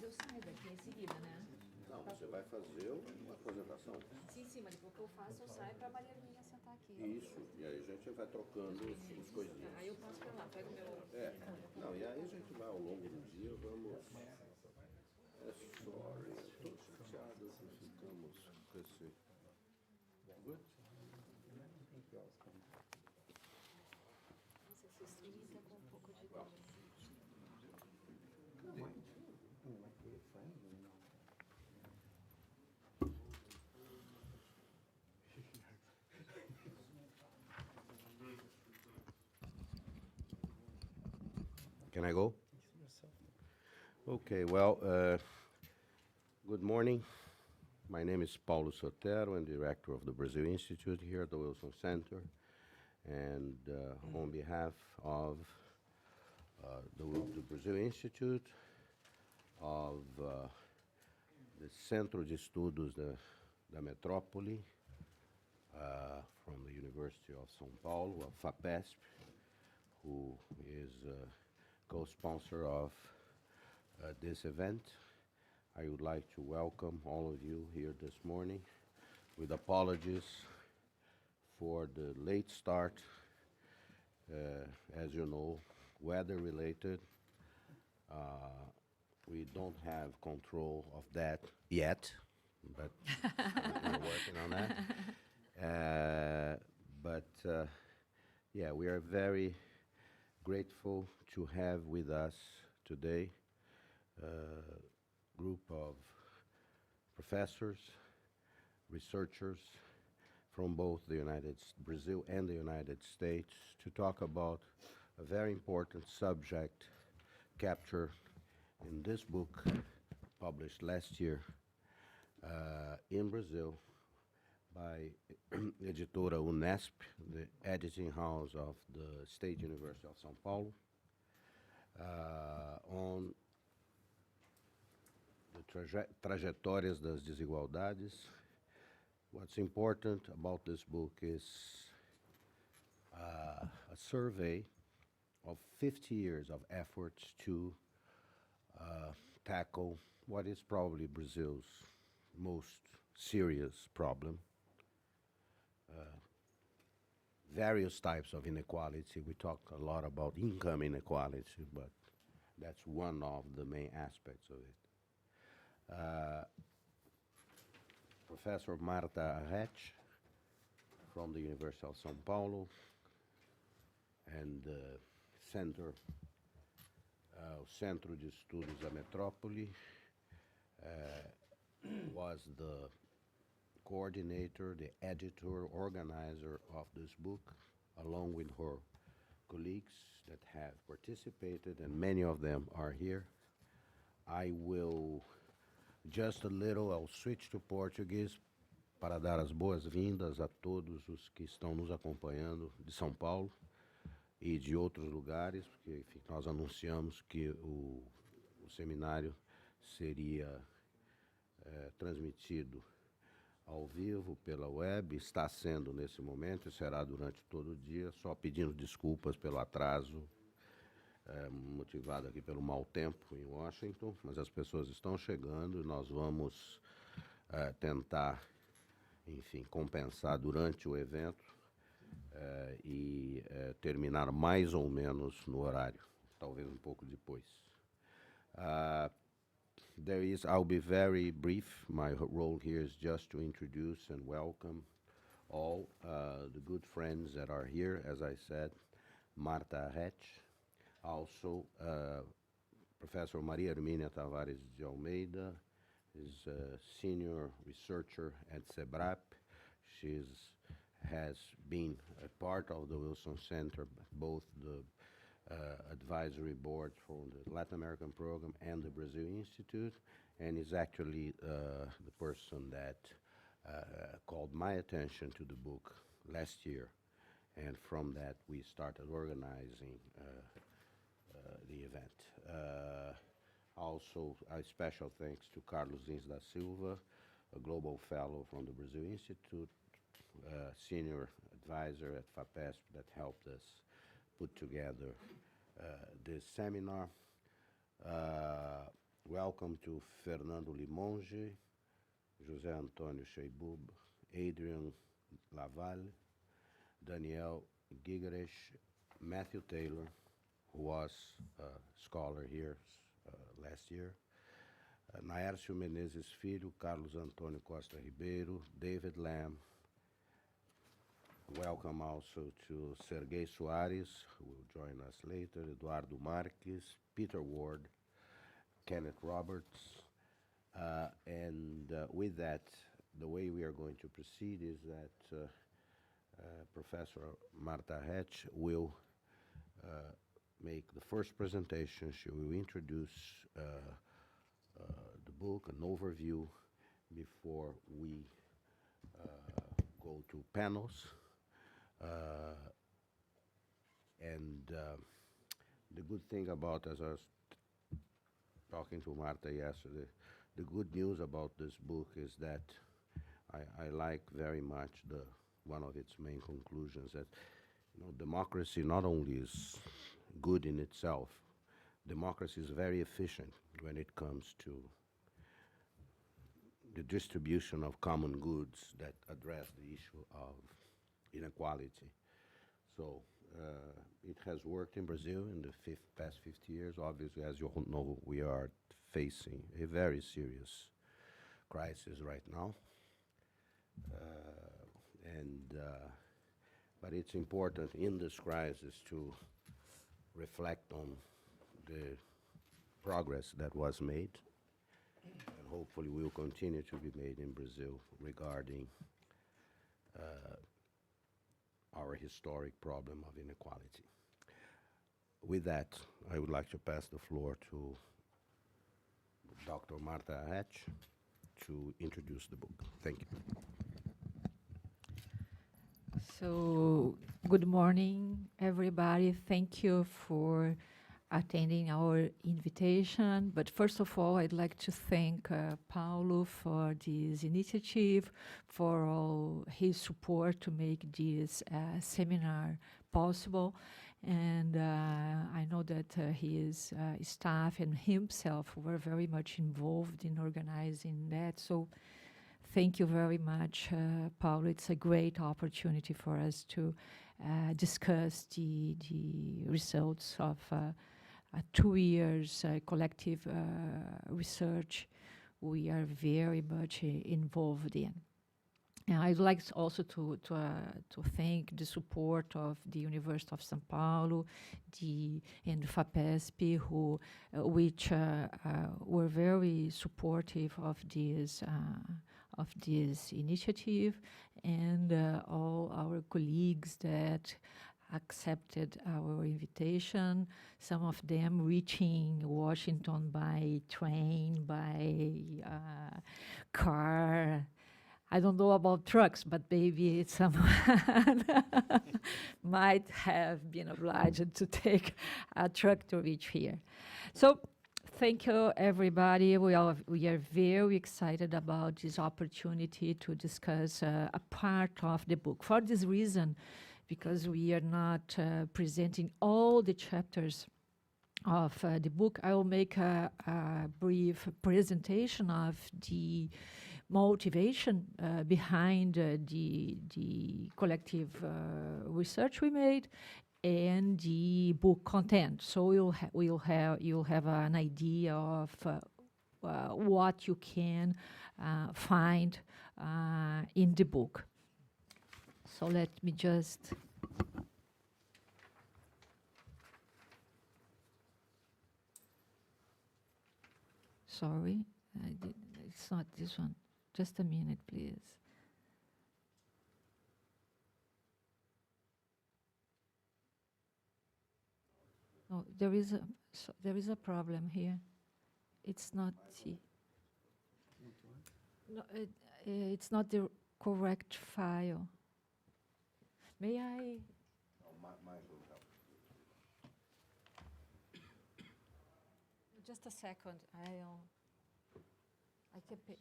eu saio daqui em seguida, né? Não, você vai fazer uma apresentação. Sim, mas depois que eu faço, eu saio para a Maria Hermínia sentar aqui. Isso, e aí a gente vai trocando os coisinhas. Aí eu passo para lá, pego meu... Não, e aí a gente vai ao longo do dia, vamos... sorry, eu estou chateado que ficamos com esse... Good? Nossa, esse streaming tá com um pouco de... Can I go? Okay, well, good morning. My name is Paulo Sotero. I'm director of the Brazil Institute here at the Wilson Center. And on behalf of the Brazil Institute, of the Centro de Estudos da Metrópole, from the University of São Paulo, of FAPESP, who is co-sponsor of this event. I would like to welcome all of you here this morning with apologies for the late start. As you know, weather-related. We don't have control of that yet, but we're working on that. Yeah, we are very grateful to have with us today a group of professors, researchers from both Brazil and the United States to talk about a very important subject captured in this book published last year in Brazil by Editora Unesp, the editing house of the State University of São Paulo, on the Trajetórias das Desigualdades. What's important about this book is a survey of 50 years of efforts to tackle what is probably Brazil's most serious problem. Various types of inequality. We talk a lot about income inequality, but that's one of the main aspects of it. Professor Marta Arretche from the University of São Paulo and Centro de Estudos da Metrópole was the coordinator, the editor, organizer of this book, along with her colleagues that have participated, and many of them are here. I will I'll switch to Portuguese para dar as boas-vindas a todos os que estão nos acompanhando de São Paulo e de outros lugares, porque, enfim, nós anunciamos que o seminário seria transmitido ao vivo pela web, está sendo nesse momento e será durante todo o dia, só pedindo desculpas pelo atraso, motivado aqui pelo mau tempo em Washington, mas as pessoas estão chegando e nós vamos tentar, enfim, compensar durante o evento e terminar mais ou menos no horário, talvez um pouco depois. I'll be very brief. My role here is just to introduce and welcome all the good friends that are here, as I said, Marta Arretche, also Professor Maria Hermínia Tavares de Almeida is a senior researcher at SEBRAP. She has been a part of the Wilson Center, both the advisory board for the Latin American program and the Brazil Institute, and is actually the person that called my attention to the book last year. And from that, we started organizing the event. Also, a special thanks to Carlos Lins da Silva, a global fellow from the Brazil Institute, senior advisor at FAPESP that helped us put together this seminar. welcome to Fernando Limonge, José Antônio Sheibub, Adrian Lavalle, Danielle Gigeresh, Matthew Taylor, who was a scholar here last year, Naércio Menezes Filho, Carlos Antônio Costa Ribeiro, David Lamb. Welcome also to Sergei Soares, who will join us later, Eduardo Marques, Peter Ward, Kenneth Roberts, and with that, the way we are going to proceed is that Professor Marta Arretche will make the first presentation. She will introduce the book, an overview, before we go to panels. The good thing about, as I was talking to Marta yesterday, the good news about this book is that I like very much one of its main conclusions, that democracy not only is good in itself, democracy is very efficient when it comes to the distribution of common goods that address the issue of inequality. So it has worked in Brazil in the past 50 years. Obviously, as you all know, we are facing a very serious crisis right now. But it's important in this crisis to reflect on the progress that was made, and hopefully will continue to be made in Brazil regarding our historic problem of inequality. With that, I would like to pass the floor to Dr. Marta Arretche to introduce the book. Thank you. So, good morning, everybody. Thank you for attending our invitation. But first of all, I'd like to thank Paulo for this initiative, for all his support to make this seminar possible. And I know that his staff and himself were very much involved in organizing that. So thank you very much, Paulo. It's a great opportunity for us to discuss the results of 2 years collective research we are very much involved in. And I'd like also to thank the support of the University of São Paulo, and FAPESP, which were very supportive of this initiative, and all our colleagues that accepted our invitation, some of them reaching Washington by train, by car. I don't know about trucks, but maybe someone might have been obliged to take a truck to reach here. So thank you, everybody. We are very excited about this opportunity to discuss a part of the book. For this reason, because we are not presenting all the chapters of the book, I will make a brief presentation of the motivation behind the collective research we made and the book content. So you'll have an idea of what you can find in the book. So let me just. Sorry, it's not this one. Just a minute, please. Oh, there is a problem here. It's not no, it's not the correct file. May I? Mine will help. Just a second. I can pick.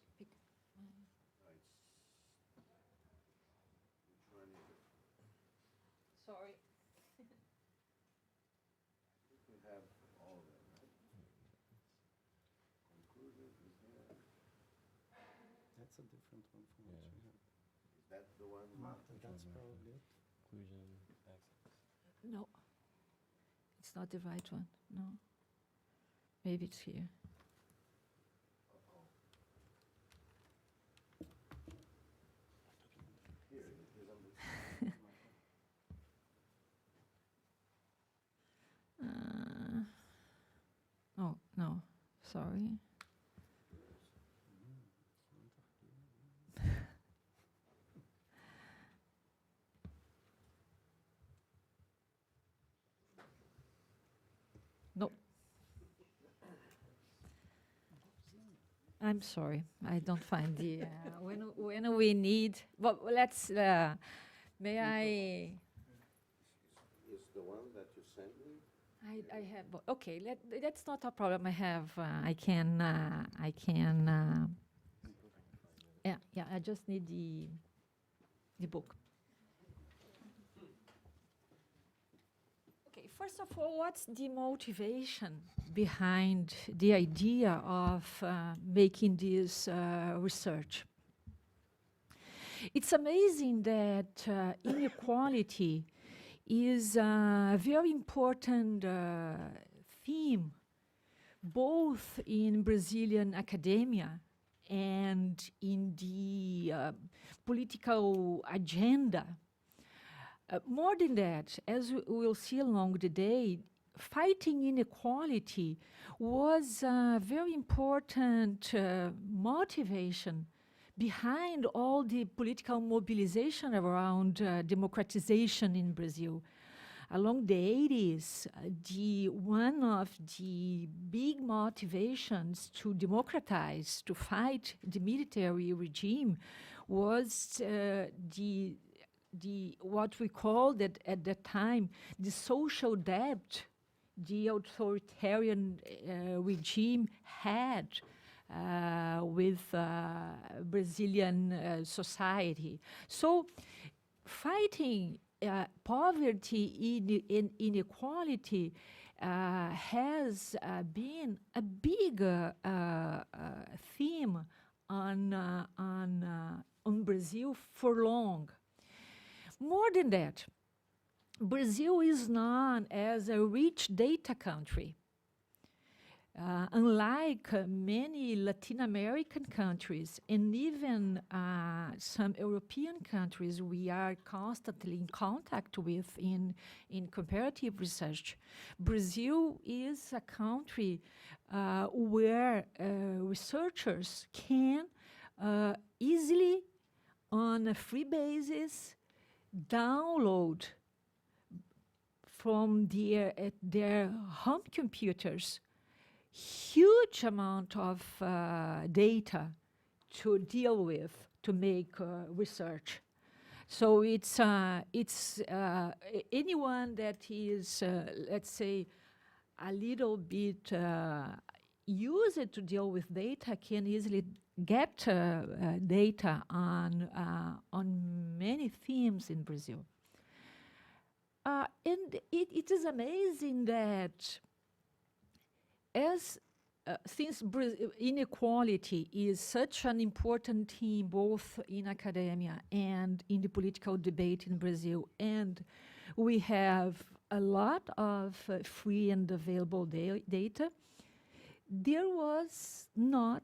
Sorry. We have all of them, right? that's a different one from what you have. Is that the one? That's probably it. Inclusion, access. No, it's not the right one. No, maybe it's here. Oh, no, sorry. No. I'm sorry, I don't find the, when we need, well, let's, may I? Is the one that you sent me? I have, okay, that's not a problem. I have, I can, yeah, I just need the book. Okay, first of all, what's the motivation behind the idea of making this research? It's amazing that inequality is a very important theme, both in Brazilian academia and in the political agenda. More than that, as we will see along the day, fighting inequality was a very important motivation behind all the political mobilization around democratization in Brazil. Along the 80s, one of the big motivations to democratize, to fight the military regime, was what we called at that time the social debt the authoritarian regime had with Brazilian society. So fighting poverty and inequality has been a big theme on Brazil for long. More than that, Brazil is known as a rich data country. Unlike many Latin American countries and even some European countries we are constantly in contact with in comparative research, Brazil is a country where researchers can easily, on a free basis, download from their home computers huge amount of data to deal with, to make research. So it's anyone that is, let's say, a little bit used to deal with data can easily get data on many themes in Brazil. And it is amazing that since inequality is such an important theme both in academia and in the political debate in Brazil, and we have a lot of free and available data, there was not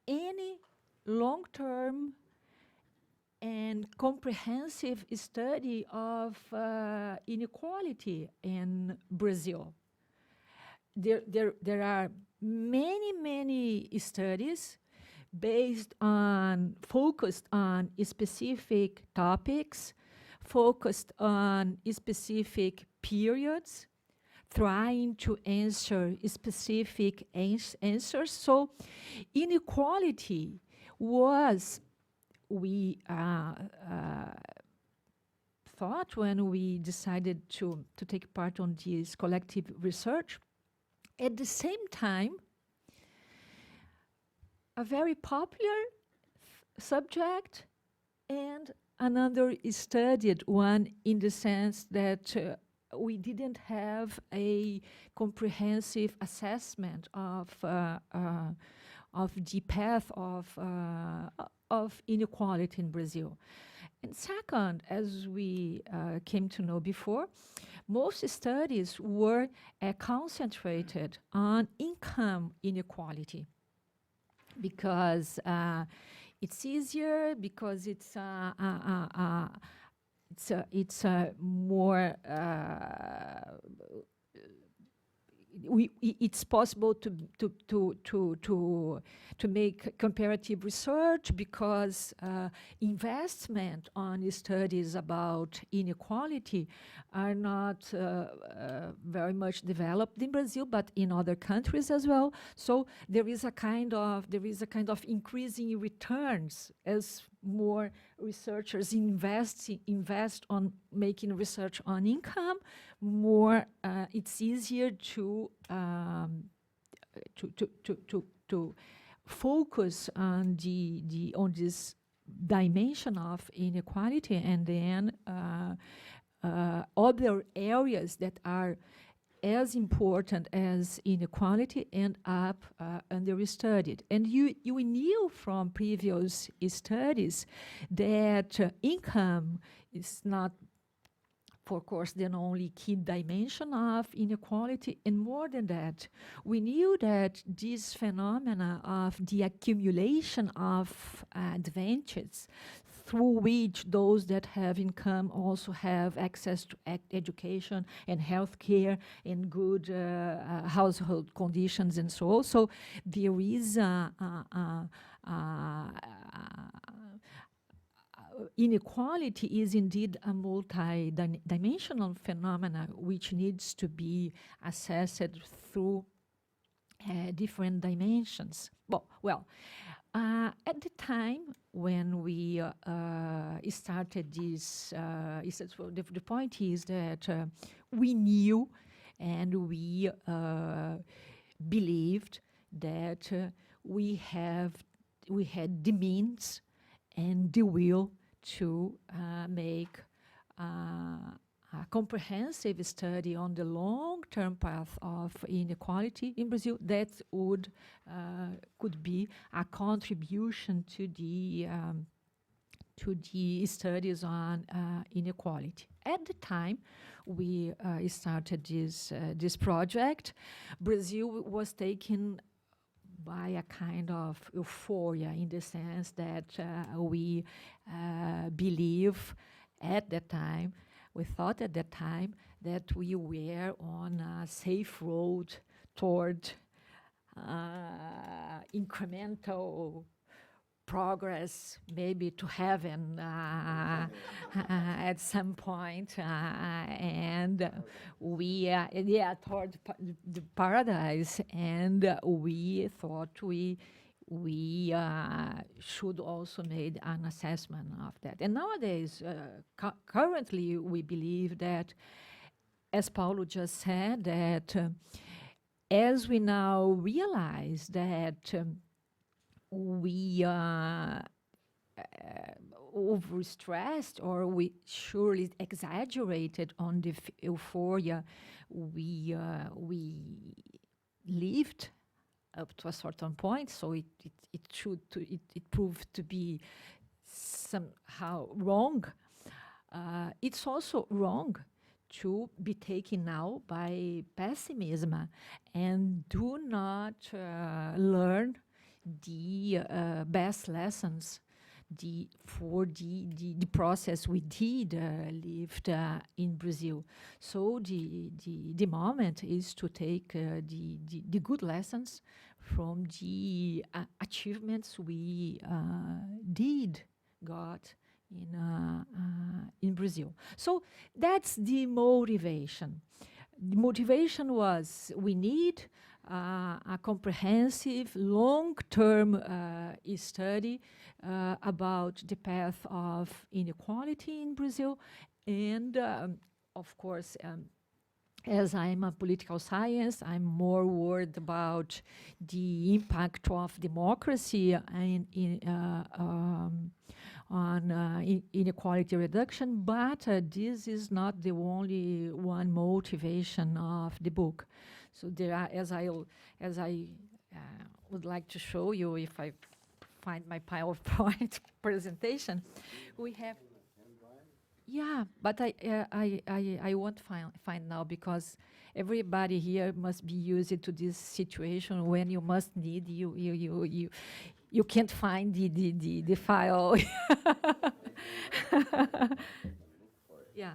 any long-term and comprehensive study of inequality in Brazil. There are many studies focused on specific topics, focused on specific periods, trying to answer specific answers. So inequality was, we thought when we decided to take part on this collective research, at the same time, a very popular subject and another studied one, in the sense that we didn't have a comprehensive assessment of the path of inequality in Brazil. And second, as we came to know before, most studies were concentrated on income inequality because it's easier, because it's more it's possible to make comparative research because investment on studies about inequality are not very much developed in Brazil, but in other countries as well. So there is a kind of increasing returns as more researchers invest on making research on income. More it's easier to focus on this dimension of inequality, and then other areas that are as important as inequality end up understudied. And you knew from previous studies that income is not, for course, the only key dimension of inequality. And more than that, we knew that this phenomena of the accumulation of advantages through which those that have income also have access to education and healthcare and good household conditions and so on. So there is inequality is indeed a multi-dimensional phenomena which needs to be assessed through different dimensions. Well, at the time when we started this, the point is that we knew and we believed that we had the means and the will to make a comprehensive study on the long-term path of inequality in Brazil that would could be a contribution to the studies on inequality. At the time we started this project, Brazil was taken by a kind of euphoria, in the sense that we believe at that time, we thought at that time that we were on a safe road toward incremental progress, maybe to heaven at some point, and we toward the paradise, and we thought we should also make an assessment of that. And nowadays, currently, we believe that, as Paulo just said, that as we now realize that we overstressed, or we surely exaggerated on the euphoria we lived up to a certain point, so it proved to be somehow wrong. It's also wrong to be taken now by pessimism and do not learn the best lessons for the process we did lived in Brazil. So the moment is to take the good lessons from the achievements we got in Brazil. So that's the motivation. The motivation was we need a comprehensive, long-term study about the path of inequality in Brazil. And of course, as I'm a political science, I'm more worried about the impact of democracy on inequality reduction, but this is not the only one motivation of the book. So there are, as I would like to show you if I find my PowerPoint presentation. We have. Yeah, but I won't find now because everybody here must be used to this situation when you must need you can't find the file. Yeah,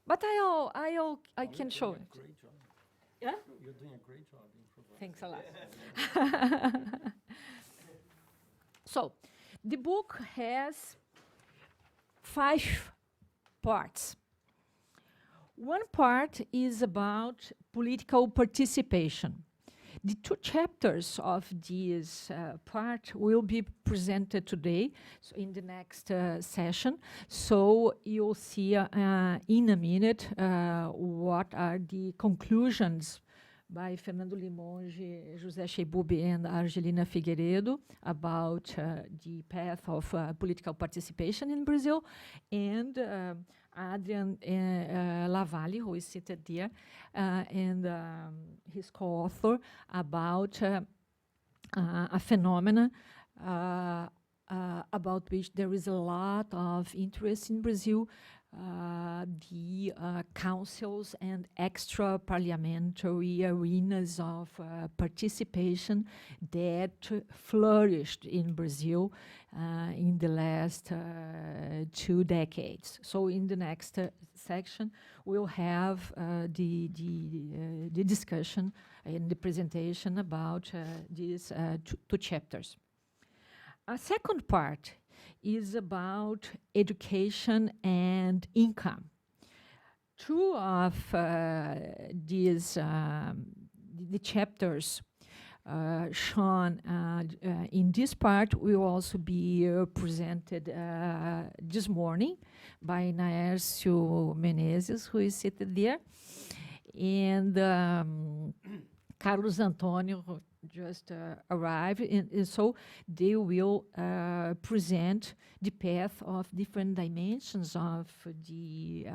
but I can show it. Great job. Yeah. You're doing a great job in providing. Thanks a lot. So, the book has 5 parts. One part is about political participation. The 2 chapters of this part will be presented today, so in the next session. So you'll see in a minute what are the conclusions by Fernando Limonge, José Cheibubi, and Argelina Figueiredo about the path of political participation in Brazil, and Adrian Lavalle, who is seated there, and his co-author about a phenomena about which there is a lot of interest in Brazil, the councils and extra parliamentary arenas of participation that flourished in Brazil in the last 2 decades. So in the next section, we'll have the discussion and the presentation about these 2 chapters. A second part is about education and income. 2 of these the chapters shown in this part will also be presented this morning by Naércio Menezes, who is seated there, and Carlos Antônio, who just arrived, and so they will present the path of different dimensions of the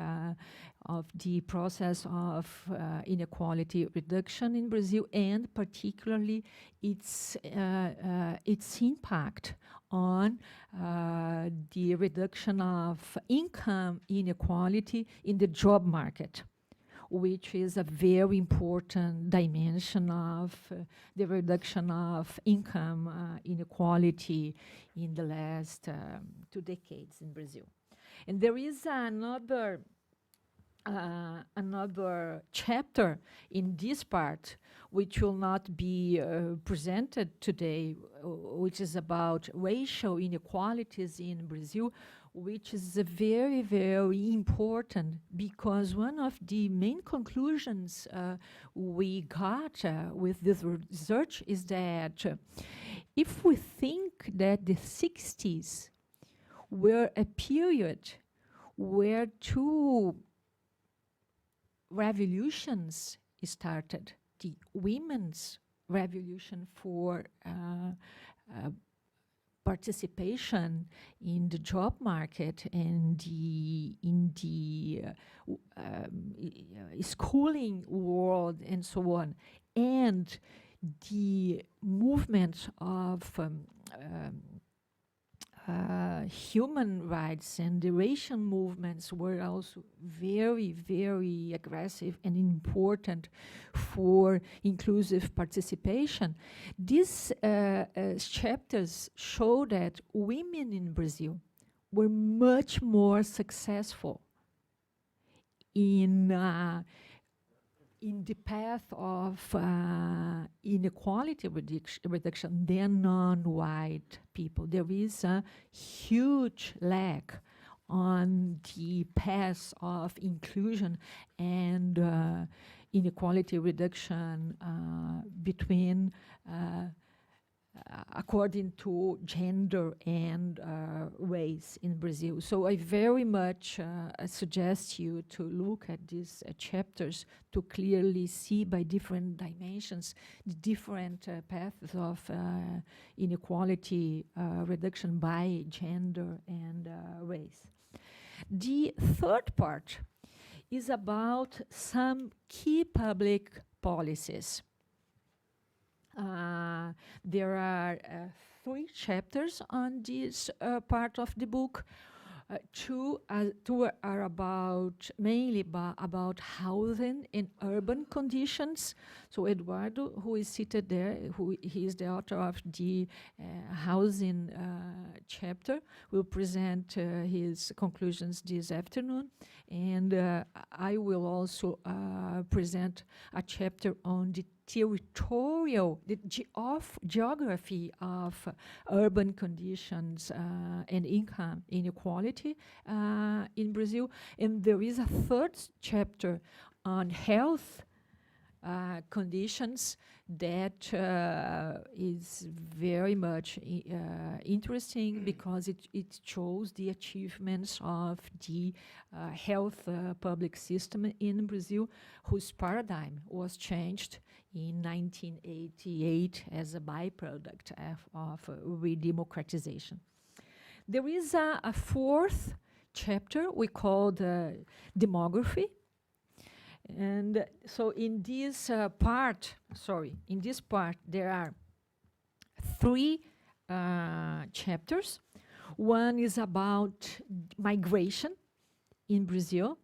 process of inequality reduction in Brazil, and particularly its impact on the reduction of income inequality in the job market, which is a very important dimension of the reduction of income inequality in the last 2 decades in Brazil. And there is another chapter in this part, which will not be presented today, which is about racial inequalities in Brazil, which is very, very important, because one of the main conclusions we got with this research is that if we think that the 60s were a period where 2 revolutions started, the women's revolution for participation in the job market and in the schooling world and so on, and the movement of human rights and the racial movements were also very, very aggressive and important for inclusive participation. These chapters show that women in Brazil were much more successful in the path of inequality reduction than non-white people. There is a huge lack on the path of inclusion and inequality reduction between according to gender and race in Brazil. So I very much suggest you to look at these chapters to clearly see by different dimensions the different paths of inequality reduction by gender and race. The third part is about some key public policies. There are 3 chapters on this part of the book. Two are mainly about housing and urban conditions. So Eduardo, who is seated there, he is the author of the housing chapter, will present his conclusions this afternoon. And I will also present a chapter on the territorial, geography of urban conditions and income inequality in Brazil. And there is a 3rd chapter on health conditions that is very much interesting because it shows the achievements of the health public system in Brazil, whose paradigm was changed in 1988 as a byproduct of redemocratization. There is a 4th chapter we call demography. And so in this part, there are 3 chapters. One is about migration in Brazil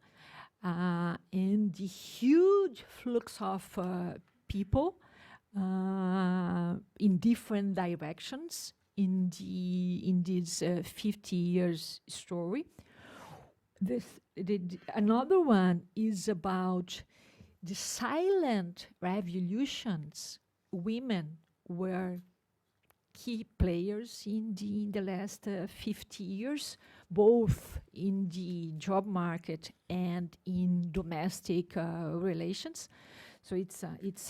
and the huge flux of people in different directions in this 50 years story. Another one is about the silent revolutions. Women were key players in the last 50 years, both in the job market and in domestic relations. So it's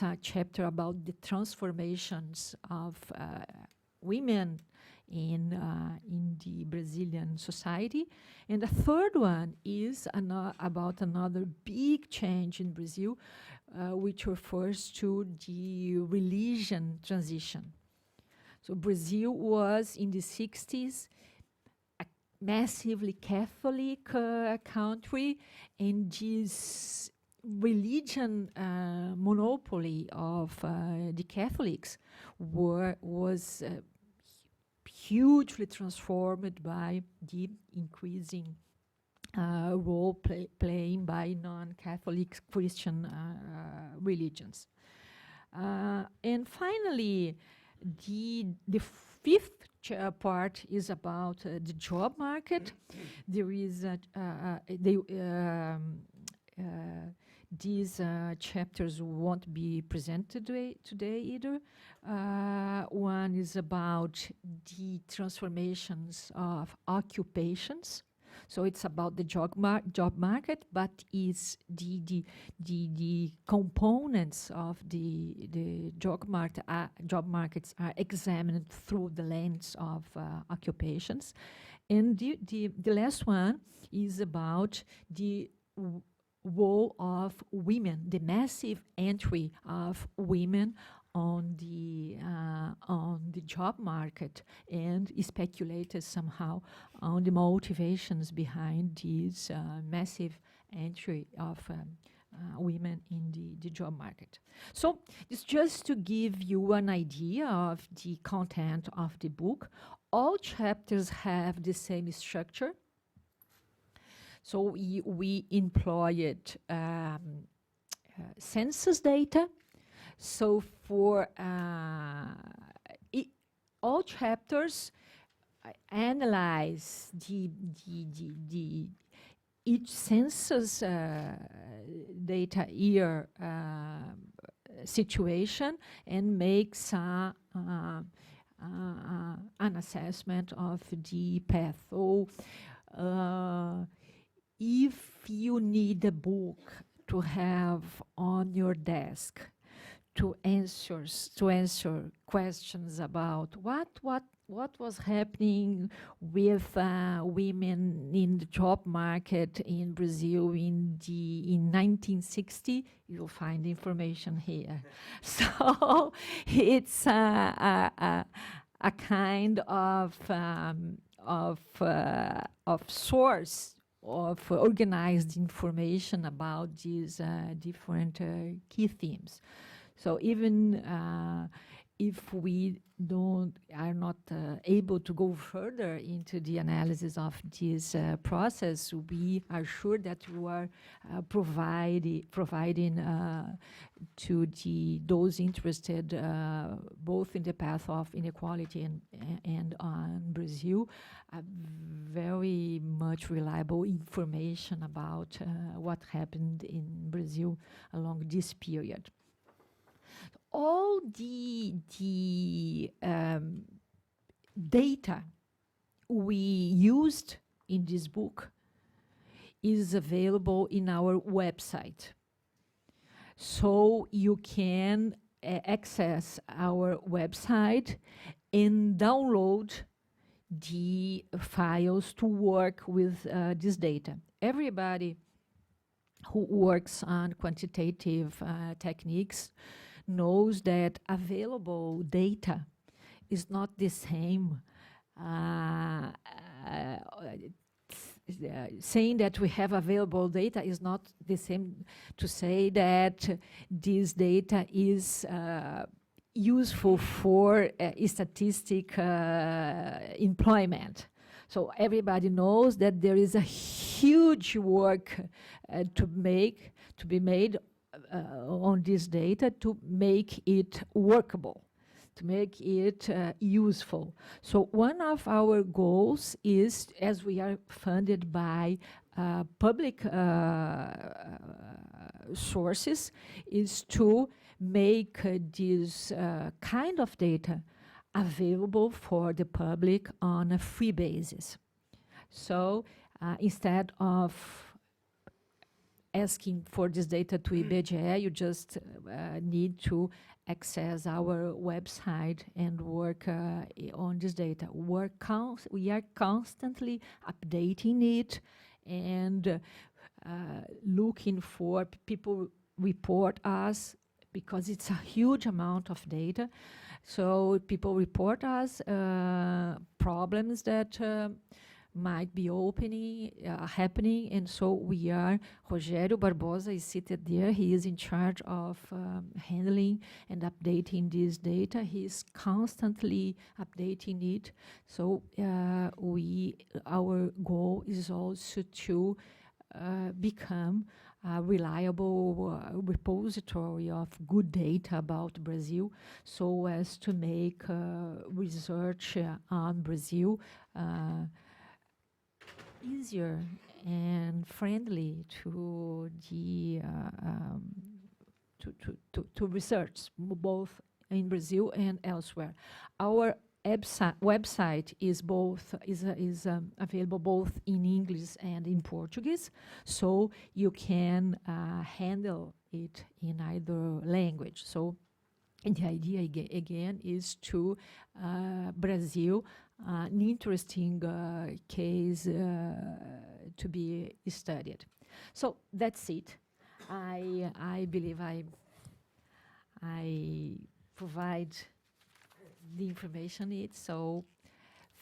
a chapter about the transformations of women in the Brazilian society. And the 3rd one is about another big change in Brazil, which refers to the religion transition. So Brazil was, in the 60s, a massively Catholic country, and this religion monopoly of the Catholics was hugely transformed by the increasing role playing by non-Catholic Christian religions. And finally, the 5th part is about the job market. There is these chapters won't be presented today either. One is about the transformations of occupations. So it's about the job market, but it's the components of the job markets are examined through the lens of occupations. And the last one is about the role of women, the massive entry of women on the job market, and speculated somehow on the motivations behind this massive entry of women in the job market. So it's just to give you an idea of the content of the book. All chapters have the same structure. So we employed census data. So for all chapters, analyze each census data year situation and makes an assessment of the path. So if you need a book to have on your desk to answer questions about what was happening with women in the job market in Brazil in 1960, you'll find information here. So it's a kind of source of organized information about these different key themes. So even if we are not able to go further into the analysis of this process, we are sure that you are providing to those interested both in the path of inequality and on Brazil very much reliable information about what happened in Brazil along this period. All the data we used in this book is available in our website. So you can access our website and download the files to work with this data. Everybody who works on quantitative techniques knows that available data is not the same. Saying that we have available data is not the same to say that this data is useful for statistic employment. So everybody knows that there is a huge work to be made on this data to make it workable, to make it useful. So one of our goals is, as we are funded by public sources, is to make this kind of data available for the public on a free basis. So instead of asking for this data to IBGE, you just need to access our website and work on this data. We are constantly updating it and looking for people report us, because it's a huge amount of data. So people report us problems that might be happening, and so we are, Rogério Barbosa is seated there, he is in charge of handling and updating this data. He is constantly updating it. So our goal is also to become a reliable repository of good data about Brazil, so as to make research on Brazil easier and friendly to the to research, both in Brazil and elsewhere. Our website is available both in English and in Portuguese, so you can handle it in either language. So the idea again is to Brazil, an interesting case to be studied. So that's it. I believe I provide the information needs. So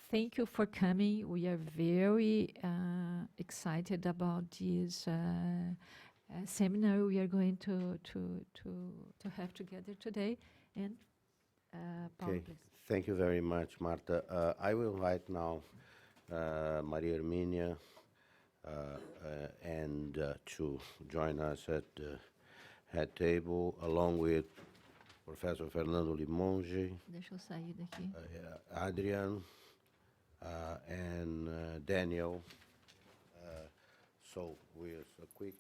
thank you for coming. We are very excited about this seminar we are going to have together today. And Paul, Okay. please. Thank you very much, Marta. I will invite now Maria Hermínia and to join us at the head table, along with Professor Fernando Limonge, Deixa eu sair daqui. Adrian, and Daniel. So with a quick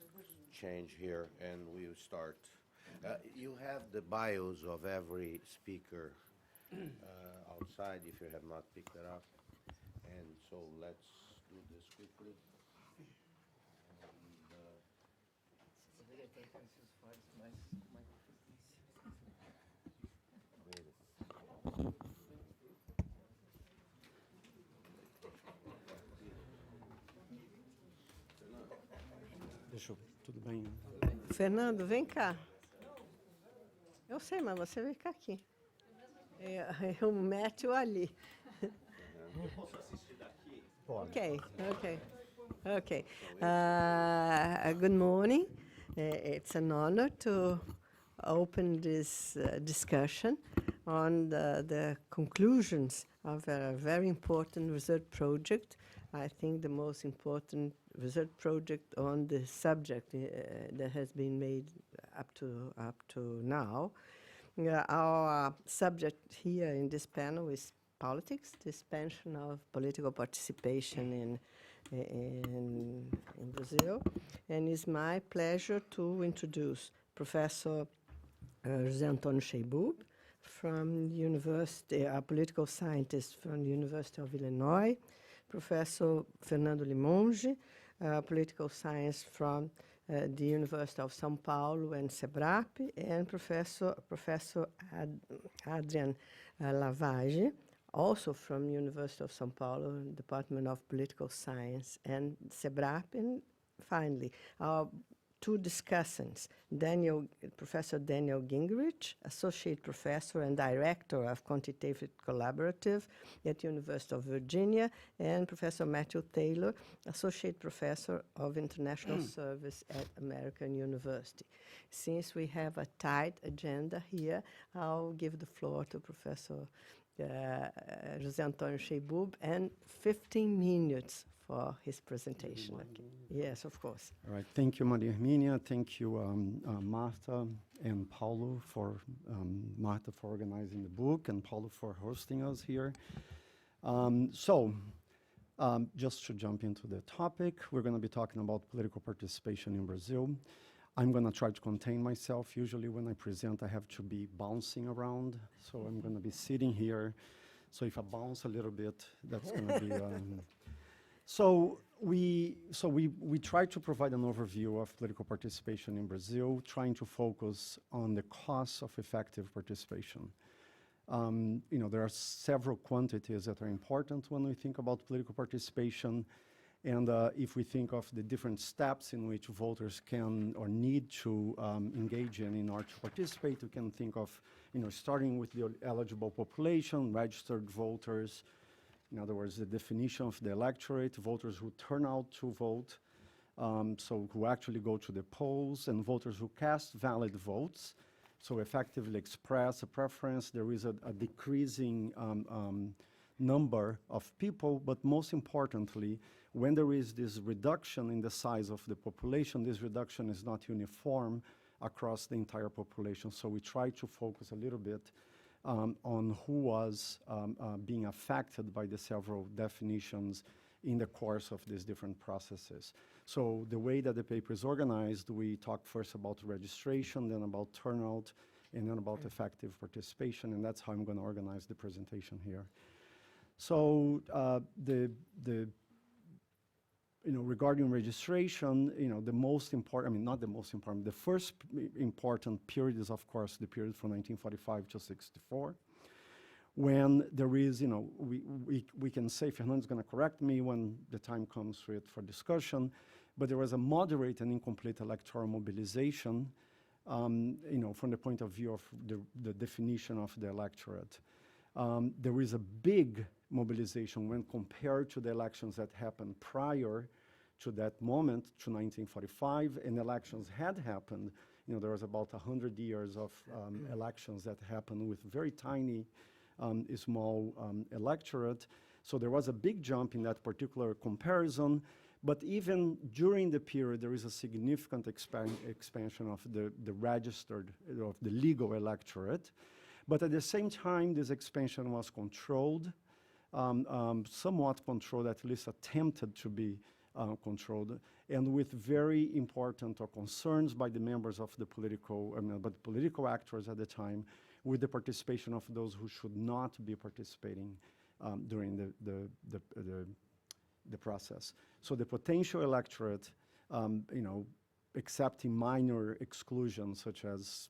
change here, and we'll start. You have the bios of every speaker outside, if you have not picked it up. And so let's do this quickly. Deixa eu, tudo bem? Fernando, vem cá. Eu sei, mas você vem cá aqui. Eu meto ali. Posso assistir daqui? Okay. Good morning. It's an honor to open this discussion. on the conclusions of a very important research project. I think the most important research project on the subject that has been made up to now. Our subject here in this panel is politics, the expansion of political participation in Brazil. And it's my pleasure to introduce Professor José Antônio Sheibub from University, a political scientist from the University of Illinois, Professor Fernando Limonge, political science from the University of São Paulo and SEBRAP, and Professor Adrian Lavage, also from University of São Paulo, Department of Political Science and SEBRAP. And finally, our two discussants, Professor Daniel Gingrich, Associate Professor and Director of Quantitative Collaborative at University of Virginia, and Professor Matthew Taylor, Associate Professor of International Service at American University. Since we have a tight agenda here, I'll give the floor to Professor José Antônio Sheibub, and 15 minutes for his presentation. Yes, of course. All right. Thank you, Maria Hermínia. Thank you, Marta and Paulo for Marta for organizing the book and Paulo for hosting us here. Just to jump into the topic, we're going to be talking about political participation in Brazil. I'm going to try to contain myself. Usually when I present, I have to be bouncing around. So I'm going to be sitting here. So if I bounce a little bit, that's going to be... So we try to provide an overview of political participation in Brazil, trying to focus on the costs of effective participation. There are several quantities that are important when we think about political participation. And if we think of the different steps in which voters can or need to engage in order to participate, we can think of, starting with the eligible population, registered voters. In other words, the definition of the electorate, voters who turn out to vote, so who actually go to the polls, and voters who cast valid votes, so effectively express a preference. There is a decreasing number of people, but most importantly, when there is this reduction in the size of the population, this reduction is not uniform across the entire population. So we try to focus a little bit on who was being affected by the several definitions in the course of these different processes. So the way that the paper is organized, we talk first about registration, then about turnout, and then about effective participation, and that's how I'm going to organize the presentation here. So regarding registration, the most important, not the most important, the first important period is, of course, the period from 1945 to 64, when there is, we can say, Fernando's going to correct me when the time comes for discussion, but there was a moderate and incomplete electoral mobilization, from the point of view of the definition of the electorate. There is a big mobilization when compared to the elections that happened prior to that moment, to 1945, and elections had happened. There was about 100 years of elections that happened with very tiny, small electorate. So there was a big jump in that particular comparison. But even during the period, there is a significant expansion of the registered, of the legal electorate. But at the same time, this expansion was controlled, somewhat controlled, at least attempted to be controlled, and with very important concerns by the members of the political actors at the time, with the participation of those who should not be participating during the process. So the potential electorate, accepting minor exclusions such as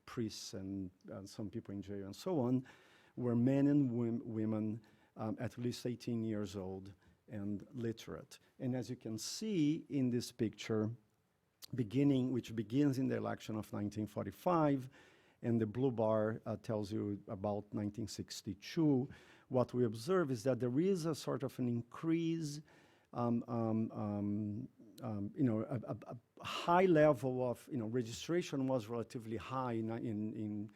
priests and some people in jail and so on, were men and women at least 18 years old and literate. And as you can see in this picture, which begins in the election of 1945, and the blue bar tells you about 1962, what we observe is that there is a sort of an increase, a high level of, registration was relatively high in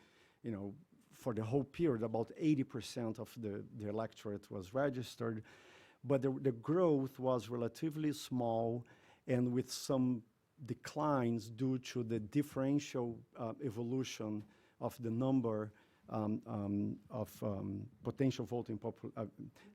for the whole period, about 80% of the electorate was registered, but the growth was relatively small and with some declines due to the differential evolution of the number of potential voting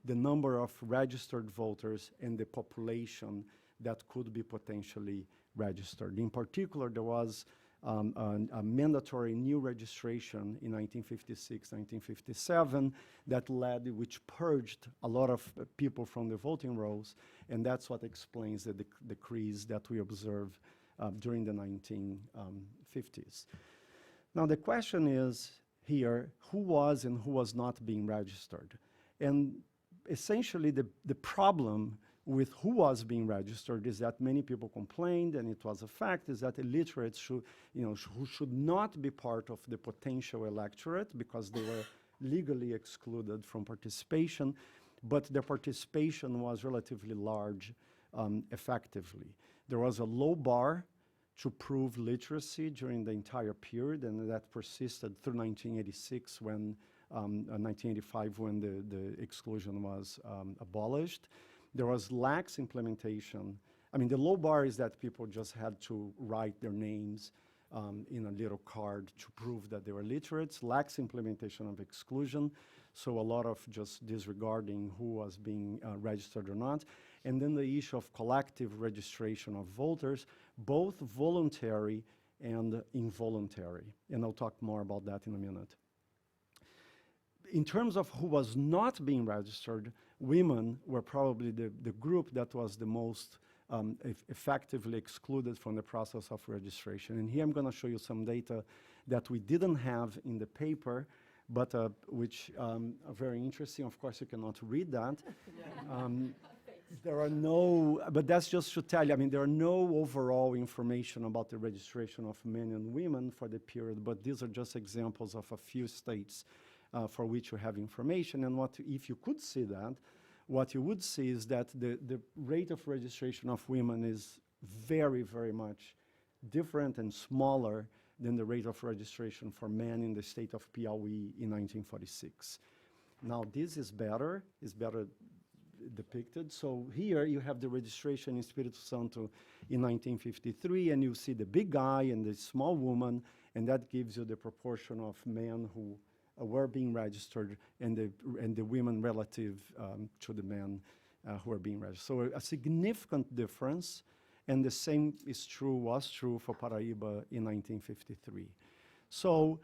the number of registered voters and the population that could be potentially registered. In particular, there was a mandatory new registration in 1956, 1957 that which purged a lot of people from the voting rolls, and that's what explains the decrease that we observe during the 1950s. Now the question is here, who was and who was not being registered? And essentially the problem with who was being registered is that many people complained, and it was a fact, is that illiterates who should not be part of the potential electorate because they were legally excluded from participation, but their participation was relatively large effectively. There was a low bar to prove literacy during the entire period, and that persisted through 1986 when 1985 when the exclusion was abolished. There was lax implementation. I mean, the low bar is that people just had to write their names in a little card to prove that they were literates. Lax implementation of exclusion, so a lot of just disregarding who was being registered or not. And then the issue of collective registration of voters, both voluntary and involuntary. And I'll talk more about that in a minute. In terms of who was not being registered, women were probably the group that was the most effectively excluded from the process of registration. And here I'm going to show you some data that we didn't have in the paper, but which are very interesting. Of course, you cannot read that. There are no, but that's just to tell you, I mean, there are no overall information about the registration of men and women for the period, but these are just examples of a few states for which you have information. And what, if you could see that, what you would see is that the rate of registration of women is very, very much different and smaller than the rate of registration for men in the state of Piauí in 1946. Now, this is better depicted. So here you have the registration in Espírito Santo in 1953, and you see the big guy and the small woman, and that gives you the proportion of men who were being registered and the women relative to the men who are being registered. So a significant difference, and the same was true for Paraíba in 1953. So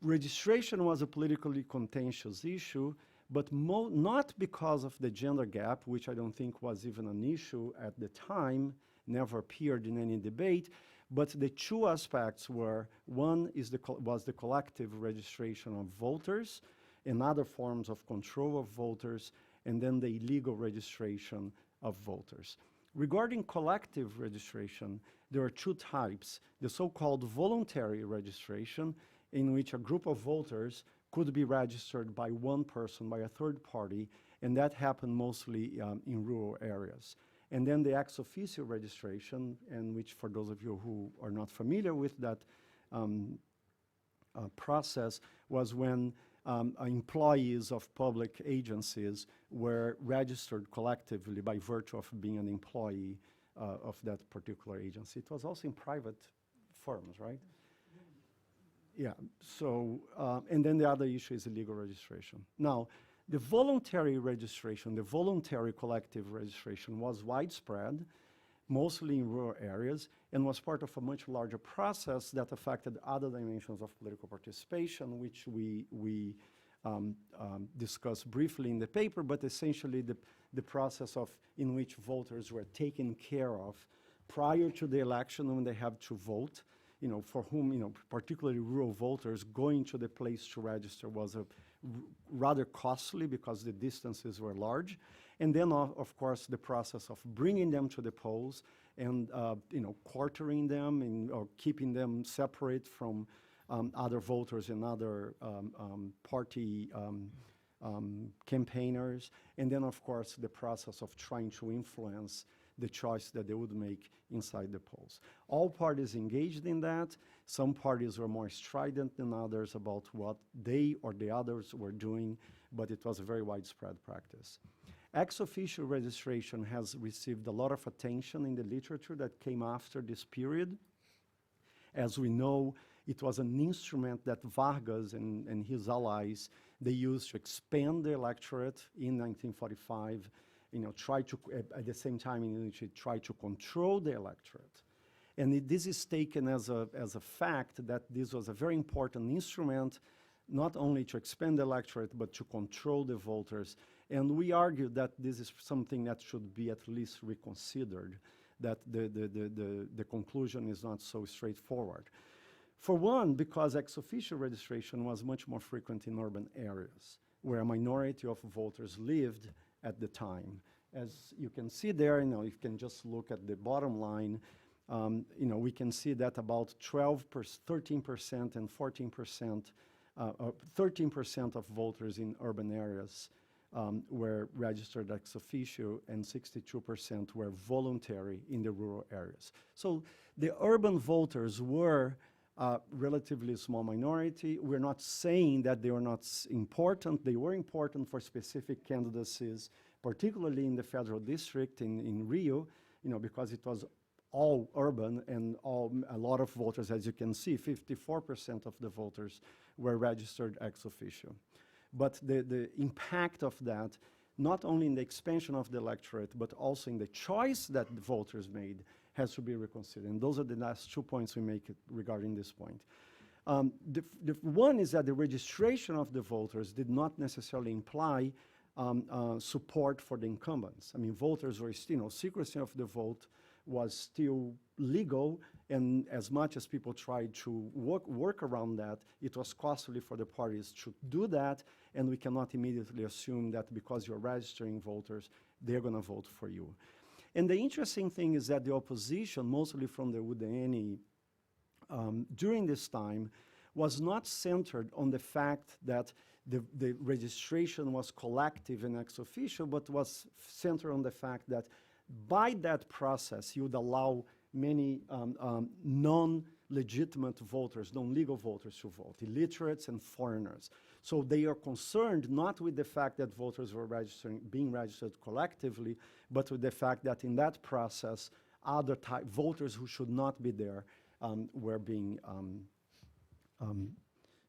registration was a politically contentious issue, but not because of the gender gap, which I don't think was even an issue at the time, never appeared in any debate, but the two aspects were, one is was the collective registration of voters and other forms of control of voters, and then the illegal registration of voters. Regarding collective registration, there are two types: the so-called voluntary registration, in which a group of voters could be registered by one person, by a third party, and that happened mostly in rural areas. And then the ex officio registration, and which, for those of you who are not familiar with that process, was when employees of public agencies were registered collectively by virtue of being an employee of that particular agency. It was also in private firms, right? Yeah, so, and then the other issue is illegal registration. Now, the voluntary registration, the voluntary collective registration was widespread, mostly in rural areas, and was part of a much larger process that affected other dimensions of political participation, which we discussed briefly in the paper, but essentially the process in which voters were taken care of prior to the election when they have to vote, for whom, particularly rural voters, going to the place to register was rather costly because the distances were large. And then, of course, the process of bringing them to the polls and, quartering them or keeping them separate from other voters and other party campaigners. And then, of course, the process of trying to influence the choice that they would make inside the polls. All parties engaged in that. Some parties were more strident than others about what they or the others were doing, but it was a very widespread practice. Ex officio registration has received a lot of attention in the literature that came after this period. As we know, it was an instrument that Vargas and his allies, they used to expand the electorate in 1945, try to, at the same time, try to control the electorate. And this is taken as a fact that this was a very important instrument, not only to expand the electorate, but to control the voters. And we argue that this is something that should be at least reconsidered, that the conclusion is not so straightforward. For one, because ex officio registration was much more frequent in urban areas, where a minority of voters lived at the time. As you can see there, you can just look at the bottom line, we can see that about 13% and 14%, 13% of voters in urban areas were registered ex officio, and 62% were voluntary in the rural areas. So the urban voters were a relatively small minority. We're not saying that they were not important. They were important for specific candidacies, particularly in the federal district in Rio, because it was all urban and a lot of voters, as you can see, 54% of the voters were registered ex officio. But the impact of that, not only in the expansion of the electorate, but also in the choice that the voters made, has to be reconsidered. And those are the last 2 points we make regarding this point. The one is that the registration of the voters did not necessarily imply support for the incumbents. I mean, voters were still, secrecy of the vote was still legal, and as much as people tried to work around that, it was costly for the parties to do that, and we cannot immediately assume that because you're registering voters, they're going to vote for you. And the interesting thing is that the opposition, mostly from the UDN, during this time, was not centered on the fact that the registration was collective and ex officio, but was centered on the fact that by that process, you would allow many non-legitimate voters, non-legal voters to vote, illiterates and foreigners. So they are concerned not with the fact that voters were being registered collectively, but with the fact that in that process, other voters who should not be there were being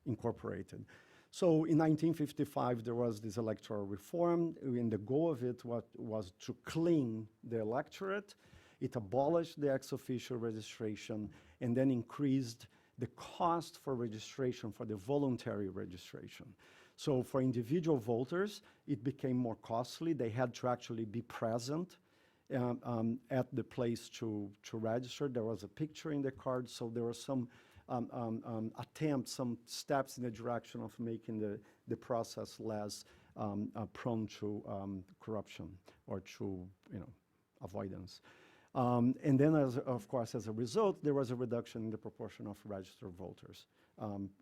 incorporated. So in 1955, there was this electoral reform, and the goal of it was to clean the electorate. It abolished the ex officio registration and then increased the cost for registration, for the voluntary registration. So for individual voters, it became more costly. They had to actually be present at the place to register. There was a picture in the card, so there was some attempts, some steps in the direction of making the process less prone to corruption or to avoidance. And then, of course, as a result, there was a reduction in the proportion of registered voters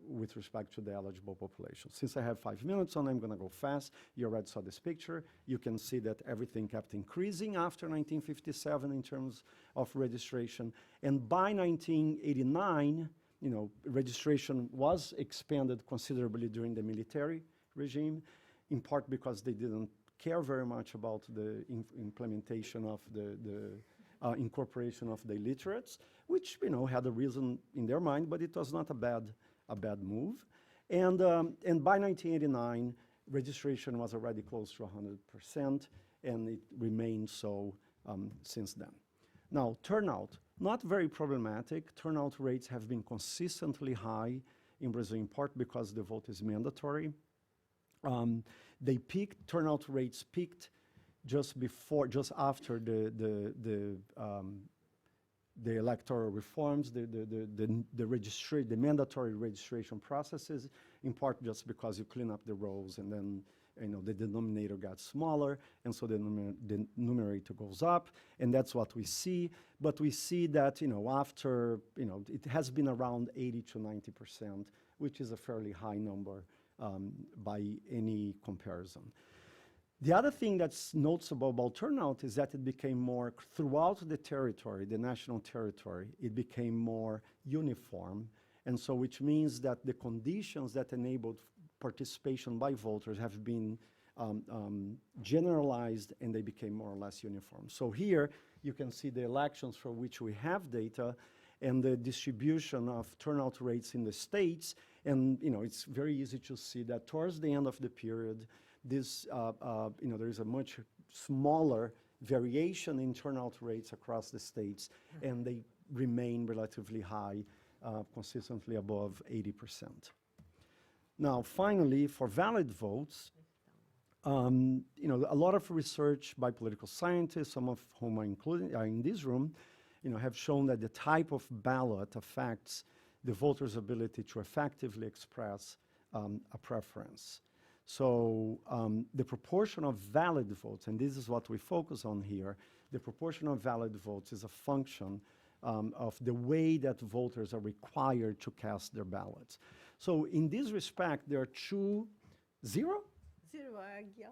with respect to the eligible population. Since I have 5 minutes on, I'm going to go fast. You already saw this picture. You can see that everything kept increasing after 1957 in terms of registration. And by 1989, registration was expanded considerably during the military regime, in part because they didn't care very much about the implementation of the incorporation of the illiterates, which had a reason in their mind, but it was not a bad move. And by 1989, registration was already close to 100%, and it remained so since then. Now, turnout, not very problematic. Turnout rates have been consistently high in Brazil, in part because the vote is mandatory. Turnout rates peaked just after the electoral reforms, the mandatory registration processes, in part just because you clean up the rolls and then the denominator got smaller, and so the numerator goes up, and that's what we see. But we see that after it has been around 80 to 90%, which is a fairly high number by any comparison. The other thing that's noticeable about turnout is that it became more, throughout the territory, the national territory, it became more uniform. And so which means that the conditions that enabled participation by voters have been generalized, and they became more or less uniform. So here you can see the elections for which we have data and the distribution of turnout rates in the states. And it's very easy to see that towards the end of the period, this, there is a much smaller variation in turnout rates across the states, and they remain relatively high, consistently above 80%. Now, finally, for valid votes, a lot of research by political scientists, some of whom are in this room, have shown that the type of ballot affects the voter's ability to effectively express a preference. So the proportion of valid votes, and this is what we focus on here, the proportion of valid votes is a function of the way that voters are required to cast their ballots. So in this respect, there are two, zero? Zero,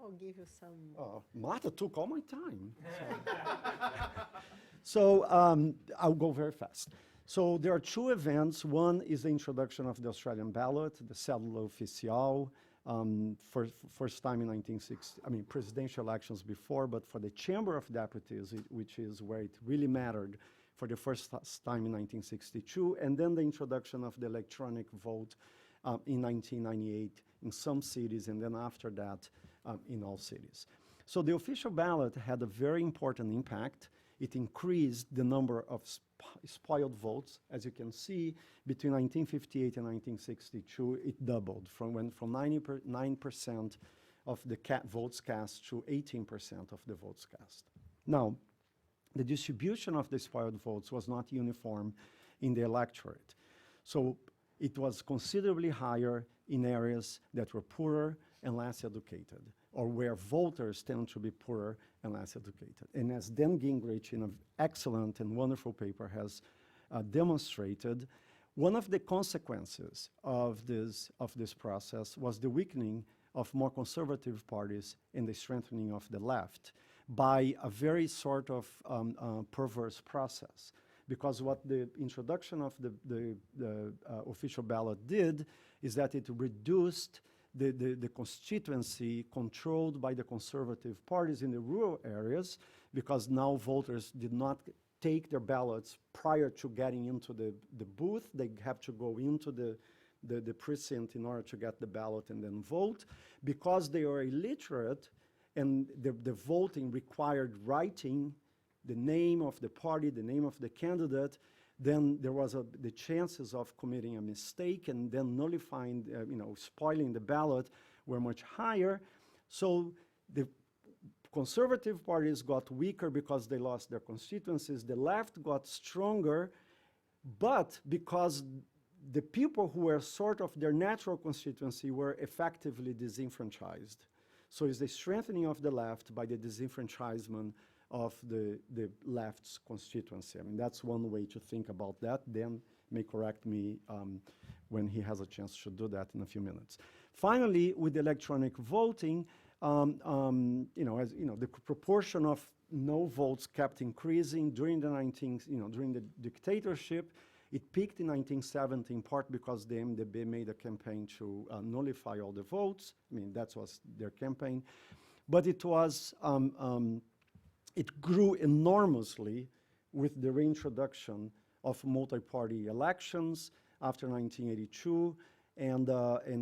I'll give you some. Oh, Marta took all my time. So I'll go very fast. So there are two events. One is the introduction of the Australian ballot, the Cédula Oficial, first time in 1960, presidential elections before, but for the Chamber of Deputies, which is where it really mattered, for the first time in 1962, and then the introduction of the electronic vote in 1998 in some cities, and then after that in all cities. So the official ballot had a very important impact. It increased the number of spoiled votes. As you can see, between 1958 and 1962, it doubled, went from 9% of the votes cast to 18% of the votes cast. Now, the distribution of the spoiled votes was not uniform in the electorate. So it was considerably higher in areas that were poorer and less educated, or where voters tend to be poorer and less educated. And as Dan Gingrich, in an excellent and wonderful paper, has demonstrated, one of the consequences of this process was the weakening of more conservative parties and the strengthening of the left by a very sort of perverse process. Because what the introduction of the official ballot did is that it reduced the constituency controlled by the conservative parties in the rural areas, because now voters did not take their ballots prior to getting into the booth. They have to go into the precinct in order to get the ballot and then vote. Because they are illiterate and the voting required writing the name of the party, the name of the candidate, then there was the chances of committing a mistake and then nullifying, spoiling the ballot were much higher. So the conservative parties got weaker because they lost their constituencies. The left got stronger, but because the people who were sort of their natural constituency were effectively disenfranchised. So it's the strengthening of the left by the disenfranchisement of the left's constituency. That's one way to think about that. Dan may correct me when he has a chance to do that in a few minutes. Finally, with electronic voting, the proportion of no votes kept increasing during during the dictatorship. It peaked in 1970, in part because the MDB made a campaign to nullify all the votes. That was their campaign. But it was it grew enormously with the reintroduction of multi-party elections after 1982, and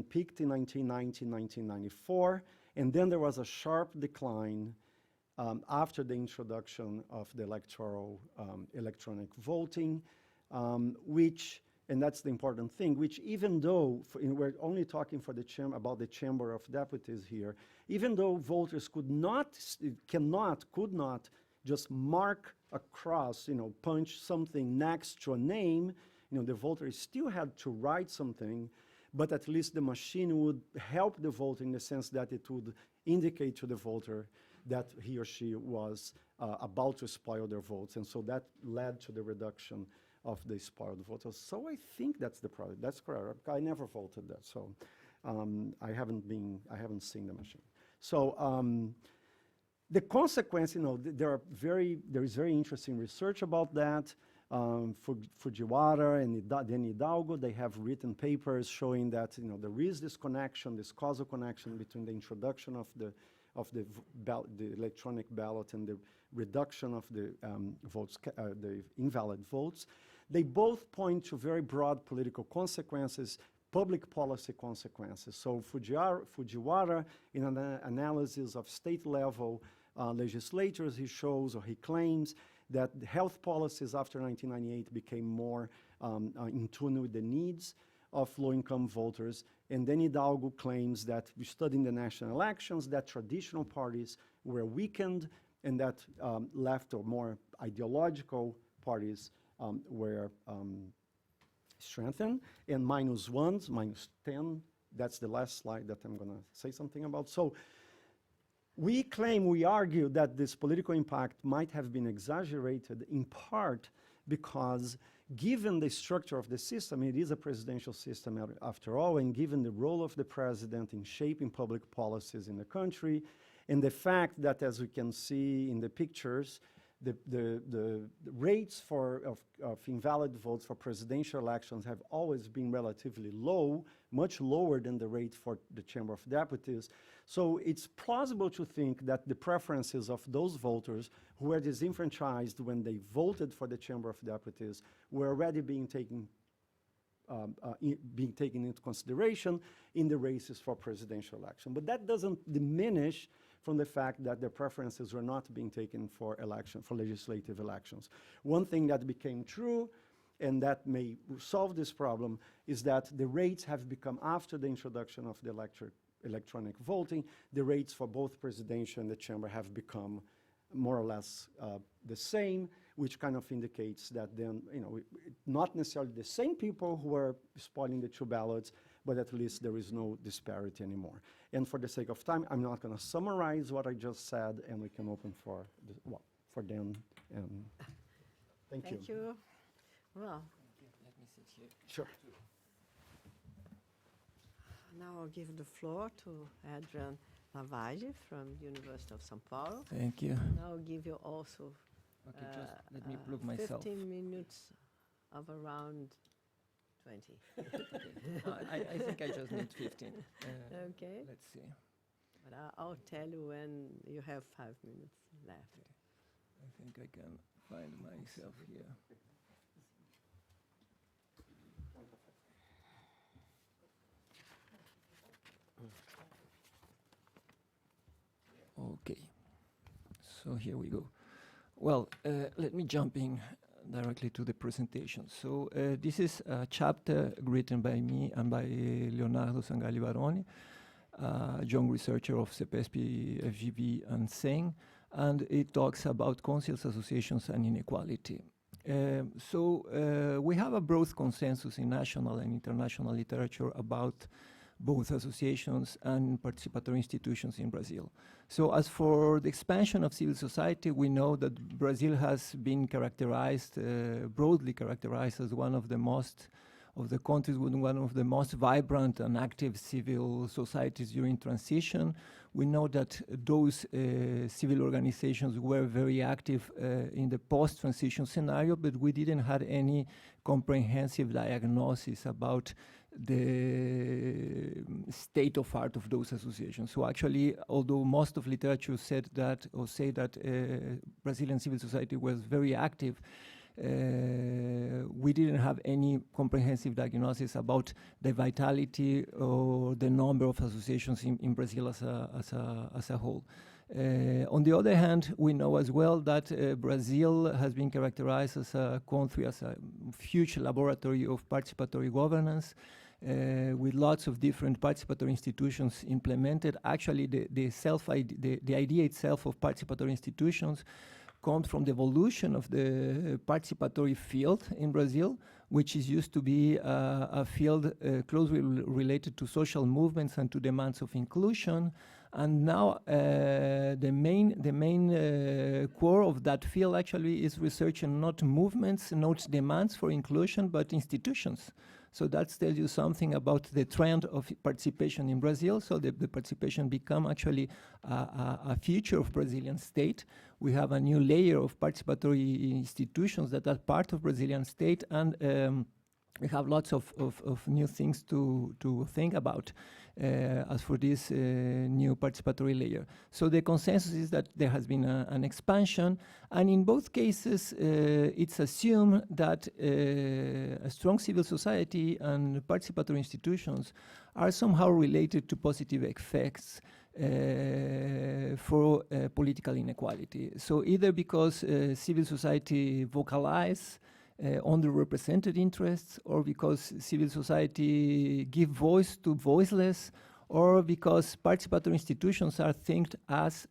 peaked in 1990, 1994. And then there was a sharp decline after the introduction of the electronic voting, which, and that's the important thing, which even though, we're only talking for about the Chamber of Deputies here, even though voters could not just mark a cross, punch something next to a name, the voter still had to write something, but at least the machine would help the voter in the sense that it would indicate to the voter that he or she was about to spoil their votes. And so that led to the reduction of the spoiled voters. So I think that's the product. That's correct. I never voted that, so I haven't seen the machine. So The consequence, there is very interesting research about that. Fujiwara and then Hidalgo, they have written papers showing that there is this connection, this causal connection between the introduction of the electronic ballot and the reduction of the the invalid votes. They both point to very broad political consequences, public policy consequences. So Fujiwara, in an analysis of state-level legislatures, he shows or he claims that the health policies after 1998 became more in tune with the needs of low-income voters. And then Hidalgo claims that, studying the national elections, that traditional parties were weakened and that left or more ideological parties were strengthened. And -1s, -10, that's the last slide that I'm going to say something about. So we argue that this political impact might have been exaggerated in part because given the structure of the system, it is a presidential system after all, and given the role of the president in shaping public policies in the country, and the fact that, as we can see in the pictures, the rates of invalid votes for presidential elections have always been relatively low, much lower than the rate for the Chamber of Deputies. So it's plausible to think that the preferences of those voters who were disenfranchised when they voted for the Chamber of Deputies were already being taken into consideration in the races for presidential election. But that doesn't diminish from the fact that their preferences were not being taken for legislative elections. One thing that became true, and that may solve this problem, is that the rates have become, after the introduction of the electronic voting, the rates for both presidential and the chamber have become more or less the same, which kind of indicates that then, not necessarily the same people who are spoiling the two ballots, but at least there is no disparity anymore. And for the sake of time, I'm not going to summarize what I just said, and we can open for them. And thank you. Thank you. Well, Let me sit here. Sure. now I'll give the floor to Adrian Lavage from University of São Paulo. Thank you. And I'll give you also Okay, just let me plug myself. 15 minutes of around 20. I think I just need 15. Okay. Let's see. But I'll tell you when you have 5 minutes left. I think I can find myself here. Okay, so here we go. Well, let me jump in directly to the presentation. So this is a chapter written by me and by Leonardo Sangalli Baroni, young researcher of FAPESP, FGV, and SEN, and it talks about councils, associations, and inequality. So we have a broad consensus in national and international literature about both associations and participatory institutions in Brazil. So as for the expansion of civil society, we know that Brazil has been characterized, broadly characterized as one of the countries with one of the most vibrant and active civil societies during transition. We know that those civil organizations were very active in the post-transition scenario, but we didn't have any comprehensive diagnosis about the state of art of those associations. So actually, although most of literature said that, or say that Brazilian civil society was very active, we didn't have any comprehensive diagnosis about the vitality or the number of associations in Brazil as a whole. On the other hand, we know as well that Brazil has been characterized as a country, as a huge laboratory of participatory governance, with lots of different participatory institutions implemented. Actually, the idea itself of participatory institutions comes from the evolution of the participatory field in Brazil, which is used to be a field closely related to social movements and to demands of inclusion. And now the main core of that field actually is researching not movements, not demands for inclusion, but institutions. So that tells you something about the trend of participation in Brazil. So the participation become actually a feature of Brazilian state. We have a new layer of participatory institutions that are part of Brazilian state, and we have lots of new things to think about as for this new participatory layer. So the consensus is that there has been an expansion, and in both cases it's assumed that a strong civil society and participatory institutions are somehow related to positive effects for political inequality. So either because civil society vocalize underrepresented interests, or because civil society give voice to voiceless, or because participatory institutions are thought as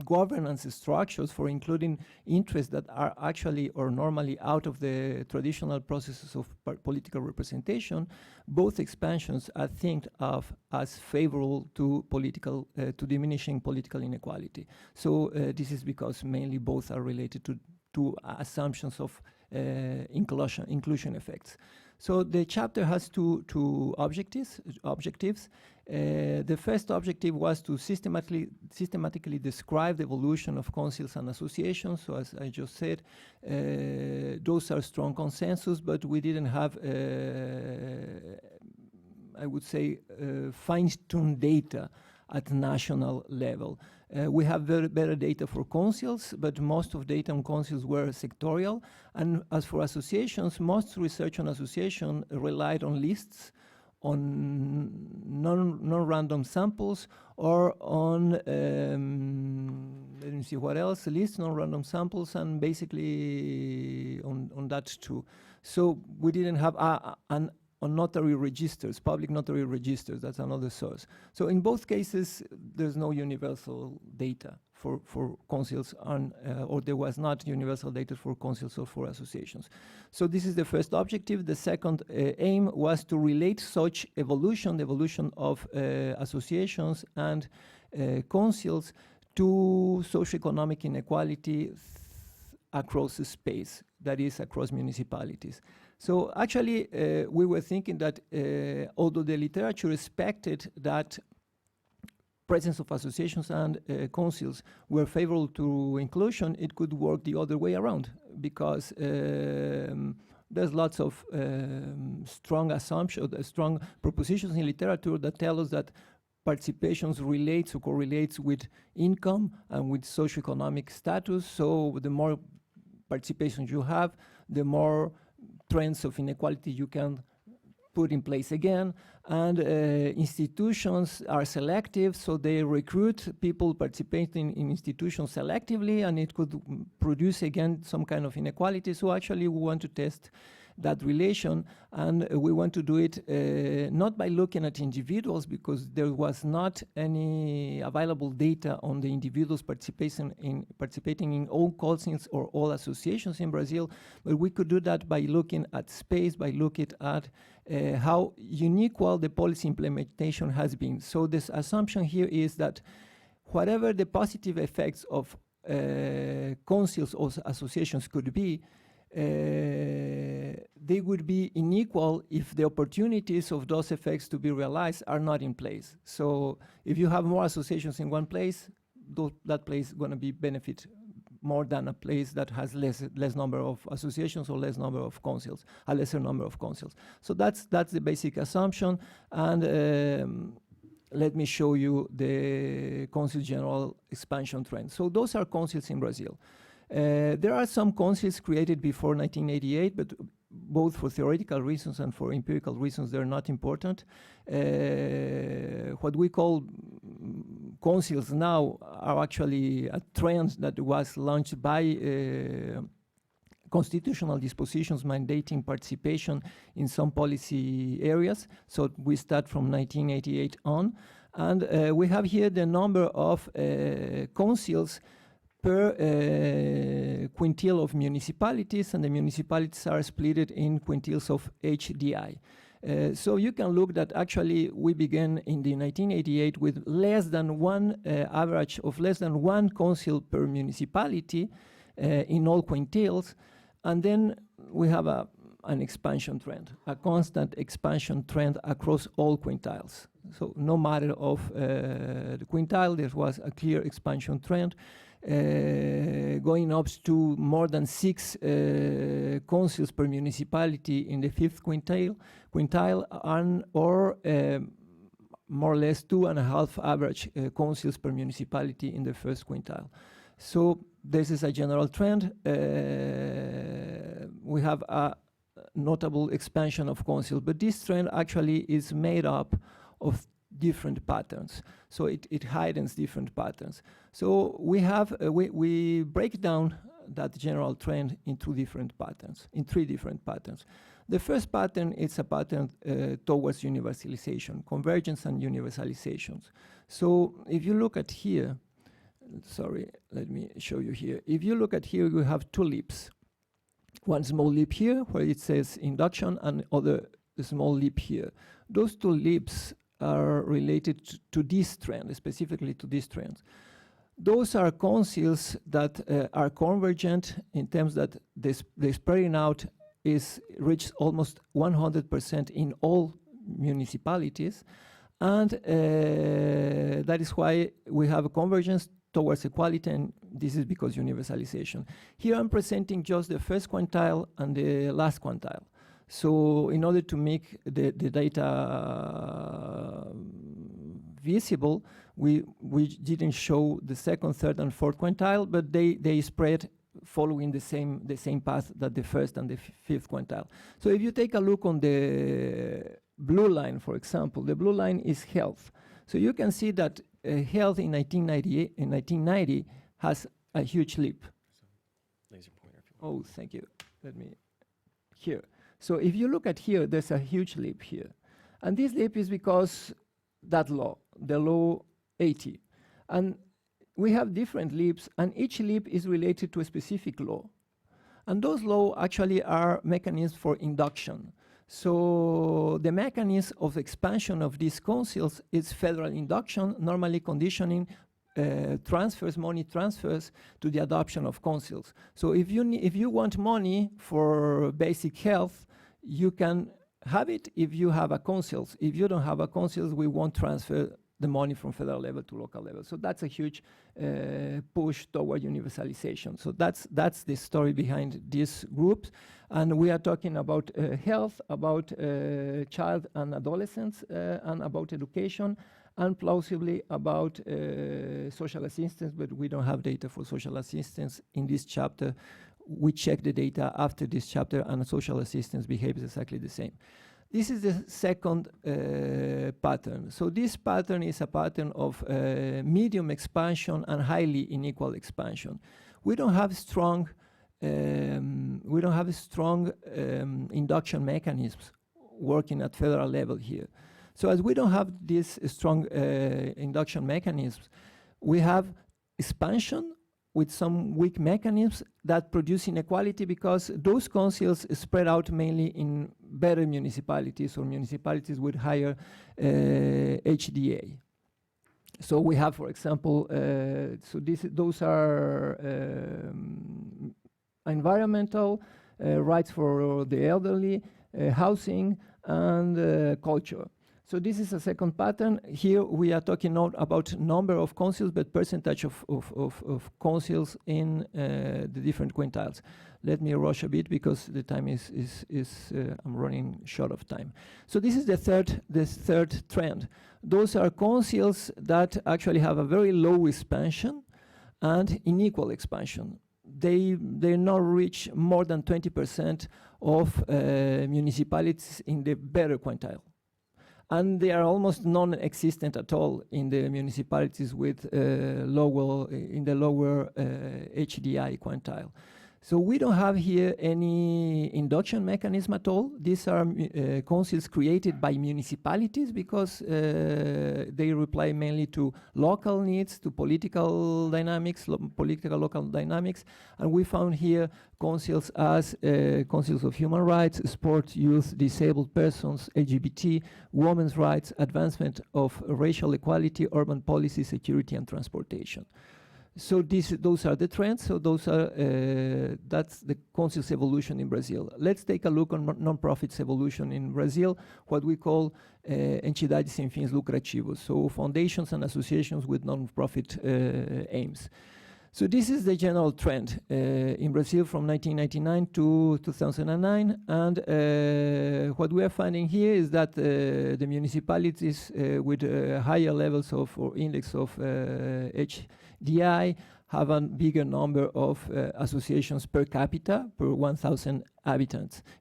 governance structures for including interests that are actually or normally out of the traditional processes of political representation. Both expansions are thought of as favorable to political, to diminishing political inequality. So this is because mainly both are related to assumptions of inclusion effects. So the chapter has two objectives. The first objective was to systematically describe the evolution of councils and associations. So as I just said, those are strong consensus, but we didn't have, I would say, fine-tuned data at national level. We have better data for councils, but most of data on councils were sectorial. And as for associations, most research on association relied on lists, on non-random samples, or on, let me see what else, lists, non-random samples, and basically on that too. So we didn't have on notary registers, public notary registers, that's another source. So in both cases, there's no universal data for councils, or there was not universal data for councils or for associations. So this is the first objective. The second aim was to relate such evolution, the evolution of associations and councils, to socioeconomic inequality across the space, that is, across municipalities. So actually, we were thinking that although the literature expected that presence of associations and councils were favorable to inclusion, it could work the other way around, because there's lots of strong assumptions, strong propositions in literature that tell us that participations relates or correlates with income and with socioeconomic status. So the more participations you have, the more trends of inequality you can put in place again. And institutions are selective, so they recruit people participating in institutions selectively, and it could produce again some kind of inequality. So actually we want to test that relation, and we want to do it not by looking at individuals, because there was not any available data on the individuals participating in all councils or all associations in Brazil, but we could do that by looking at space, by looking at how unequal the policy implementation has been. So this assumption here is that whatever the positive effects of councils or associations could be, they would be unequal if the opportunities of those effects to be realized are not in place. So if you have more associations in one place, that place is going to be benefit more than a place that has less number of associations or less number of councils, a lesser number of councils. So that's the basic assumption. And let me show you the council general expansion trend. So those are councils in Brazil. There are some councils created before 1988, but both for theoretical reasons and for empirical reasons, they're not important. What we call councils now are actually a trend that was launched by constitutional dispositions mandating participation in some policy areas. So we start from 1988 on. And we have here the number of councils per quintile of municipalities, and the municipalities are split in quintiles of HDI. So you can look that actually we began in the 1988 with less than one average of less than one council per municipality in all quintiles, and then we have a an expansion trend, a constant expansion trend across all quintiles. So no matter of the quintile, there was a clear expansion trend, going up to more than 6 consuls per municipality in the 5th quintile, and or more or less 2.5 average consuls per municipality in the 1st quintile. So this is a general trend. We have a notable expansion of consuls, but this trend actually is made up of different patterns. So it hidens different patterns. So we have we break down that general trend into different patterns, in 3 different patterns. The first pattern is a pattern towards universalization, convergence and universalizations. So if you look at here, sorry, let me show you here. If you look at here, you have 2 leaps. One small leap here where it says induction, and other small leap here. Those 2 leaps are related to this trend, specifically to this trend. Those are consuls that are convergent in terms that the spreading out is reached almost 100% in all municipalities, and that is why we have a convergence towards equality, and this is because universalization. Here I'm presenting just the 1st quintile and the last quintile. So in order to make the data visible, we didn't show the 2nd, 3rd, and 4th quintile, but they spread following the same path that the 1st and the 5th quintile. So if you take a look on the blue line, for example, the blue line is health. So you can see that health in 1990 has a huge leap. Laser pointer. Oh, thank you. Let me here. So if you look at here, there's a huge leap here. And this leap is because that law, the law 80. And we have different leaps, and each leap is related to a specific law. And those laws actually are mechanisms for induction. So the mechanism of expansion of these consuls is federal induction, normally conditioning money transfers to the adoption of consuls. So if you want money for basic health, you can have it if you have a consuls. If you don't have a consuls, we won't transfer the money from federal level to local level. So that's a huge push toward universalization. So that's the story behind these groups. And we are talking about health, about child and adolescents, and about education, and plausibly about social assistance, but we don't have data for social assistance in this chapter. We check the data after this chapter, and social assistance behaves exactly the same. This is the 2nd pattern. So this pattern is a pattern of medium expansion and highly unequal expansion. We don't have strong induction mechanisms working at federal level here. So as we don't have these strong induction mechanisms, we have expansion with some weak mechanisms that produce inequality, because those consuls spread out mainly in better municipalities or municipalities with higher HDA. So we have, for example, those are environmental rights for the elderly, housing, and culture. So this is a 2nd pattern. Here we are talking not about number of consuls, but percentage of consuls in the different quintiles. Let me rush a bit because the time I'm running short of time. So this is the third trend. Those are consuls that actually have a very low expansion and unequal expansion. They not reach more than 20% of municipalities in the better quintile. And they are almost non-existent at all in the municipalities with lower HDI quintile. So we don't have here any induction mechanism at all. These are consuls created by municipalities because they reply mainly to local needs, to political dynamics, political local dynamics. And we found here consuls as consuls of human rights, sport, youth, disabled persons, LGBT, women's rights, advancement of racial equality, urban policy, security, and transportation. So those are the trends. So those are that's the council's evolution in Brazil. Let's take a look on non-profits evolution in Brazil, what we call entidades sem fins lucrativos. So foundations and associations with non-profit aims. So this is the general trend in Brazil from 1999 to 2009. And what we are finding here is that the municipalities with higher levels of or index of HDI have a bigger number of associations per capita per 1,000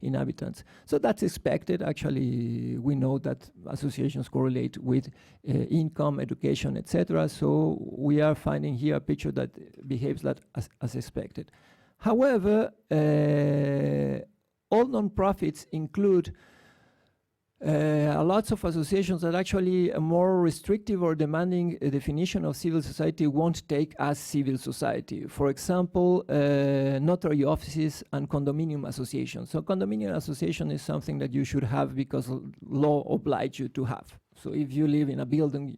inhabitants. So that's expected. Actually, we know that associations correlate with income, education, etc. So we are finding here a picture that behaves like as expected. However, all nonprofits include lots of associations that actually a more restrictive or demanding definition of civil society won't take as civil society. For example, notary offices and condominium associations. So condominium association is something that you should have because law obliges you to have. So if you live in a building,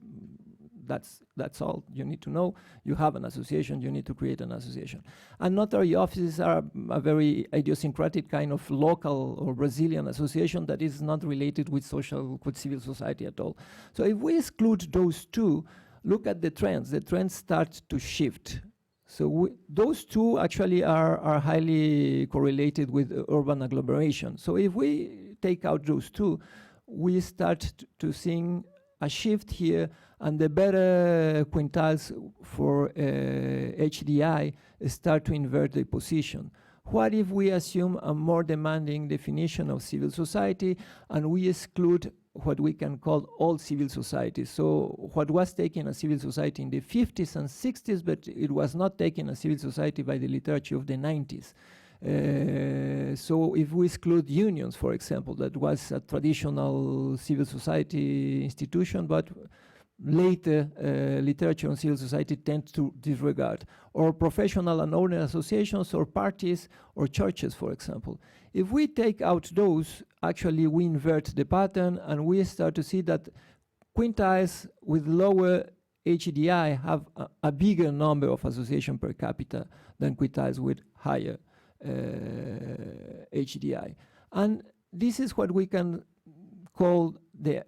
that's all you need to know. You have an association, you need to create an association. And notary offices are a very idiosyncratic kind of local or Brazilian association that is not related with civil society at all. So if we exclude those two, look at the trends. The trends start to shift. So those two actually are highly correlated with urban agglomeration. So if we take out those two, we start to see a shift here, and the better quintiles for HDI start to invert the position. What if we assume a more demanding definition of civil society and we exclude what we can call all civil societies? So what was taken as civil society in the 50s and 60s, but it was not taken as civil society by the literature of the 90s. So if we exclude unions, for example, that was a traditional civil society institution, but later literature on civil society tends to disregard, or professional and owner associations or parties or churches, for example. If we take out those, actually we invert the pattern and we start to see that quintiles with lower HDI have a bigger number of associations per capita than quintiles with higher HDI. And this is what we can call the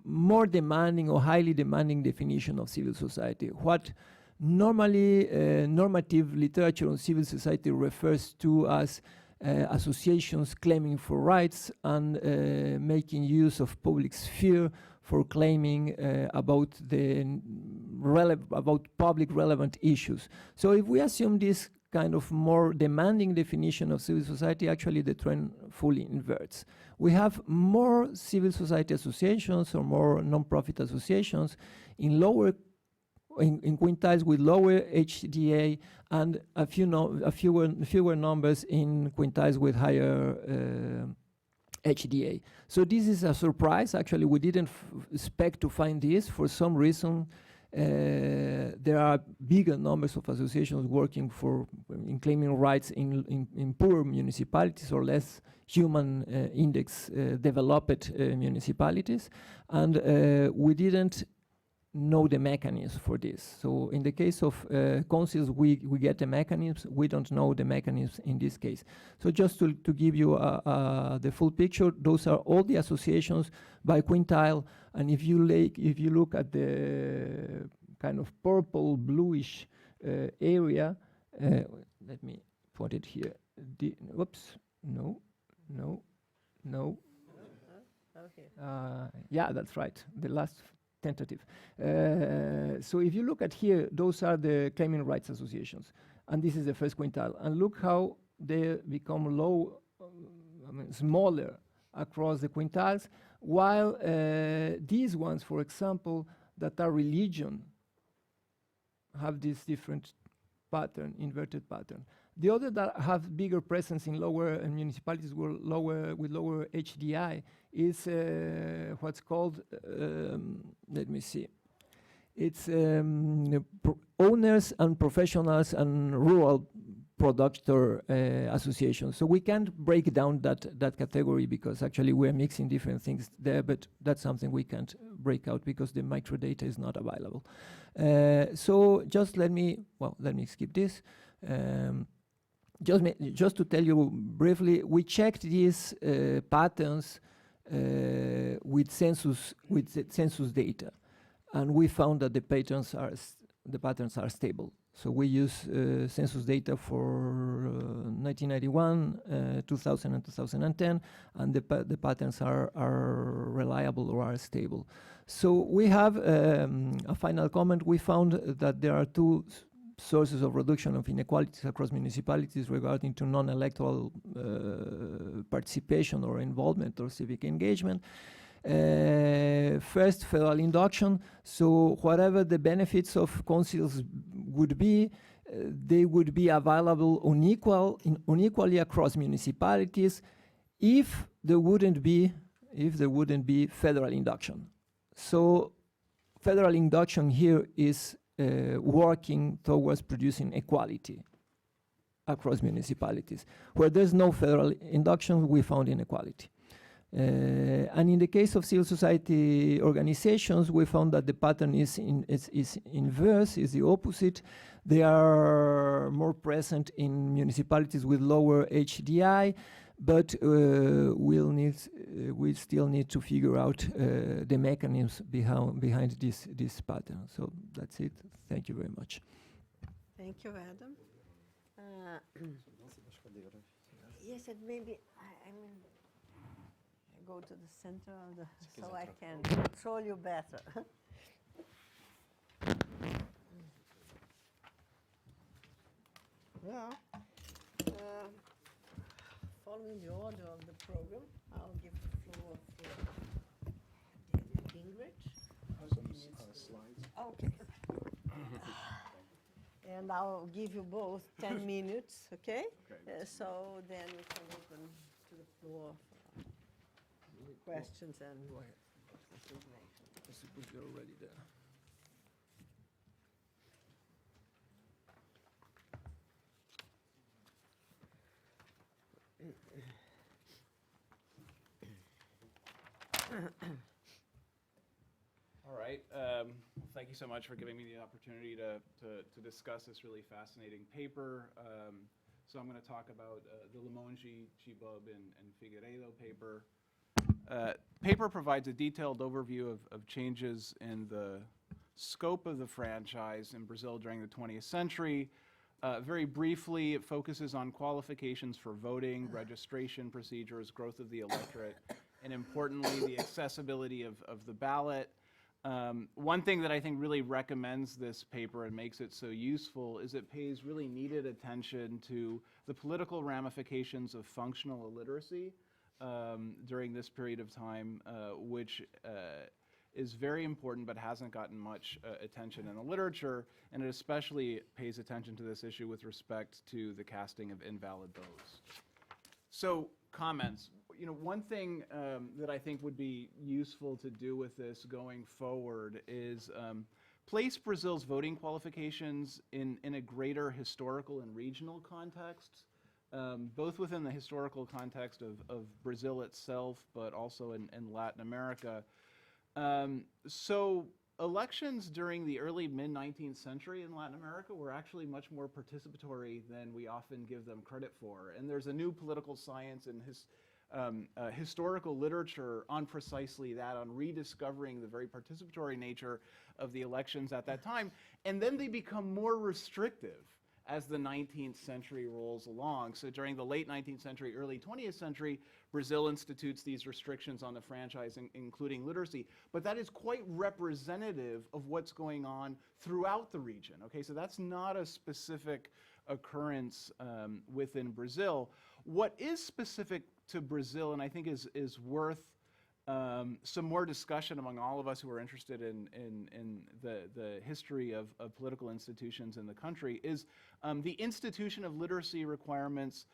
more demanding or highly demanding definition of civil society. What normally normative literature on civil society refers to as associations claiming for rights and making use of public sphere for claiming about public relevant issues. So if we assume this kind of more demanding definition of civil society, actually the trend fully inverts. We have more civil society associations or more non-profit associations in quintiles with lower HDA and fewer numbers in quintiles with higher HDA. So this is a surprise. Actually, we didn't expect to find this. For some reason, there are bigger numbers of associations working in claiming rights in poor municipalities or less human index developed municipalities, and we didn't know the mechanisms for this. So in the case of councils, we get the mechanisms. We don't know the mechanisms in this case. So just to give you the full picture, those are all the associations by quintile. And if you look at the kind of purple bluish area, let me put it here. Whoops, no. Okay. Yeah, that's right. The last tentative. So if you look at here, those are the claiming rights associations, and this is the first quintile. And look how they become smaller across the quintiles, while these ones, for example, that are religion, have this different pattern, inverted pattern. The other that have bigger presence in lower municipalities with lower HDI is what's called, let me see, it's owners and professionals and rural productor association. So we can't break down that category because actually we're mixing different things there, but that's something we can't break out because the microdata is not available. So just let me skip this. Just to tell you briefly, we checked these patterns with census data, and we found that the patterns are stable. So we use census data for 1991, 2000, and 2010, and the patterns are reliable or are stable. So we have a final comment. We found that there are two sources of reduction of inequalities across municipalities regarding to non-electoral participation or involvement or civic engagement. First, federal induction. So whatever the benefits of councils would be, they would be available unequally across municipalities if there wouldn't be federal induction. So federal induction here is working towards producing equality across municipalities. Where there's no federal induction, we found inequality. And in the case of civil society organizations, we found that the pattern is inverse, is the opposite. They are more present in municipalities with lower HDI, but we still need to figure out the mechanisms behind this pattern. So that's it. Thank you very much. Thank you, Adam. Yes, and maybe I mean, go to the center of the, so I can control you better. Well, following the order of the program, I'll give the floor to Gingrich. Slides. Okay. And I'll give you both 10 minutes, okay? So then we can open to the floor for questions and information. I suppose you're already there. All right. Thank you so much for giving me the opportunity to discuss this really fascinating paper. So I'm going to talk about the Limongi, Chibub, and Figueiredo paper. Paper provides a detailed overview of changes in the scope of the franchise in Brazil during the 20th century. Very briefly, it focuses on qualifications for voting, registration procedures, growth of the electorate, and importantly, the accessibility of the ballot. One thing that I think really recommends this paper and makes it so useful is it pays really needed attention to the political ramifications of functional illiteracy during this period of time, which is very important but hasn't gotten much attention in the literature, and it especially pays attention to this issue with respect to the casting of invalid votes. So, comments. You know, one thing that I think would be useful to do with this going forward is place Brazil's voting qualifications in a greater historical and regional context, both within the historical context of Brazil itself, but also in Latin America. So elections during the early mid-19th century in Latin America were actually much more participatory than we often give them credit for. And there's a new political science and historical literature on precisely that, on rediscovering the very participatory nature of the elections at that time. And then they become more restrictive as the 19th century rolls along. So during the late 19th century, early 20th century, Brazil institutes these restrictions on the franchise, including literacy. But that is quite representative of what's going on throughout the region. Okay, so that's not a specific occurrence within Brazil. What is specific to Brazil, and I think is worth some more discussion among all of us who are interested in the history of political institutions in the country, is the institution of literacy requirements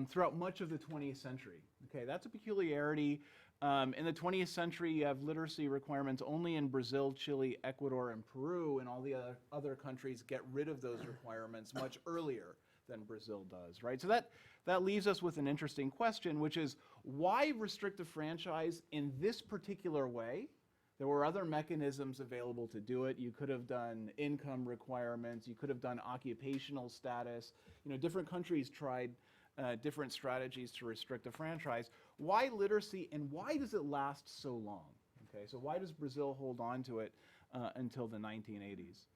throughout much of the 20th century. Okay, that's a peculiarity. In the 20th century, you have literacy requirements only in Brazil, Chile, Ecuador, and Peru, and all the other countries get rid of those requirements much earlier than Brazil does, right? So that leaves us with an interesting question, which is why restrictive franchise in this particular way? There were other mechanisms available to do it. You could have done income requirements. You could have done occupational status. You know, different countries tried different strategies to restrict a franchise. Why literacy, and why does it last so long? Okay, so why does Brazil hold on to it until the 1980s?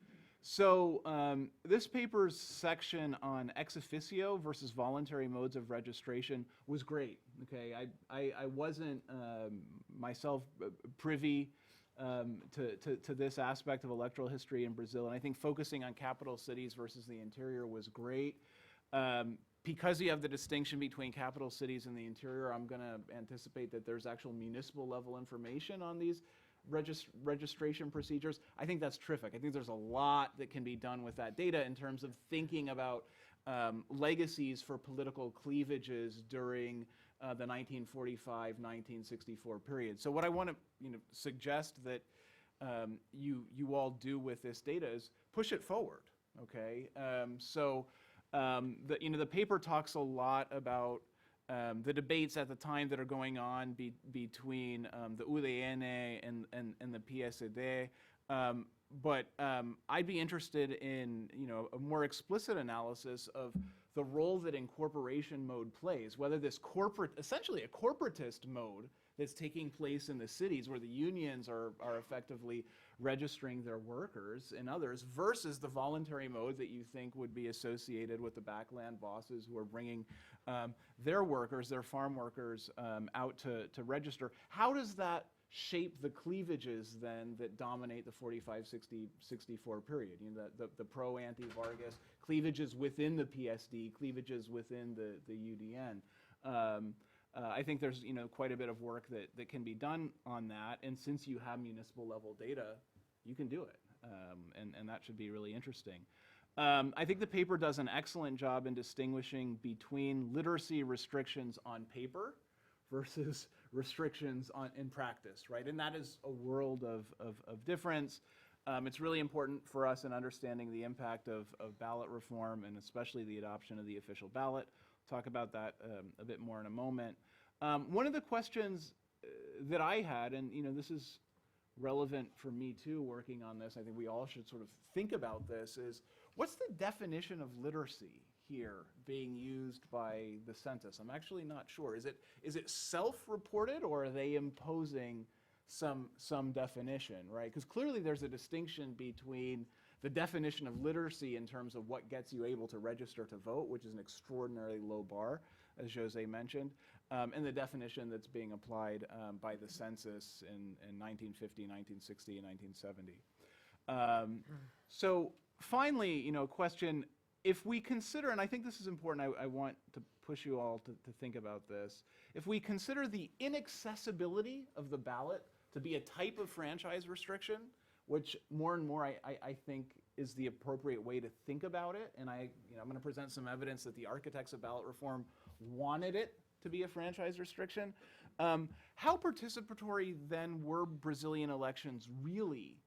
So this paper's section on ex officio versus voluntary modes of registration was great. Okay, I wasn't myself privy to this aspect of electoral history in Brazil, and I think focusing on capital cities versus the interior was great. Because you have the distinction between capital cities and the interior, I'm going to anticipate that there's actual municipal level information on these registration procedures. I think that's terrific. I think there's a lot that can be done with that data in terms of thinking about legacies for political cleavages during the 1945-1964 period. So what I want to suggest that you all do with this data is push it forward. Okay, the paper talks a lot about the debates at the time that are going on between the UDN and the PSD. But I'd be interested in a more explicit analysis of the role that incorporation mode plays, whether this essentially a corporatist mode that's taking place in the cities where the unions are effectively registering their workers and others versus the voluntary mode that you think would be associated with the backland bosses who are bringing their workers, their farm workers out to register. How does that shape the cleavages then that dominate the 45-64 period? The pro-anti-Vargas cleavages within the PSD, cleavages within the UDN. I think there's quite a bit of work that can be done on that, and since you have municipal level data, you can do it, and that should be really interesting. I think the paper does an excellent job in distinguishing between literacy restrictions on paper versus restrictions in practice, right? And that is a world of difference. It's really important for us in understanding the impact of ballot reform, and especially the adoption of the official ballot. Talk about that a bit more in a moment. One of the questions that I had, and this is relevant for me too, working on this, I think we all should sort of think about this, is what's the definition of literacy here being used by the census? I'm actually not sure. Is it self-reported, or are they imposing some definition, right? Because clearly there's a distinction between the definition of literacy in terms of what gets you able to register to vote, which is an extraordinarily low bar, as Jose mentioned, and the definition that's being applied by the census in 1950, 1960, and 1970. So finally, a question, if we consider, and I think this is important, I want to push you all to think about this, if we consider the inaccessibility of the ballot to be a type of franchise restriction, which more and more I think is the appropriate way to think about it, and I'm going to present some evidence that the architects of ballot reform wanted it to be a franchise restriction. How participatory then were Brazilian elections really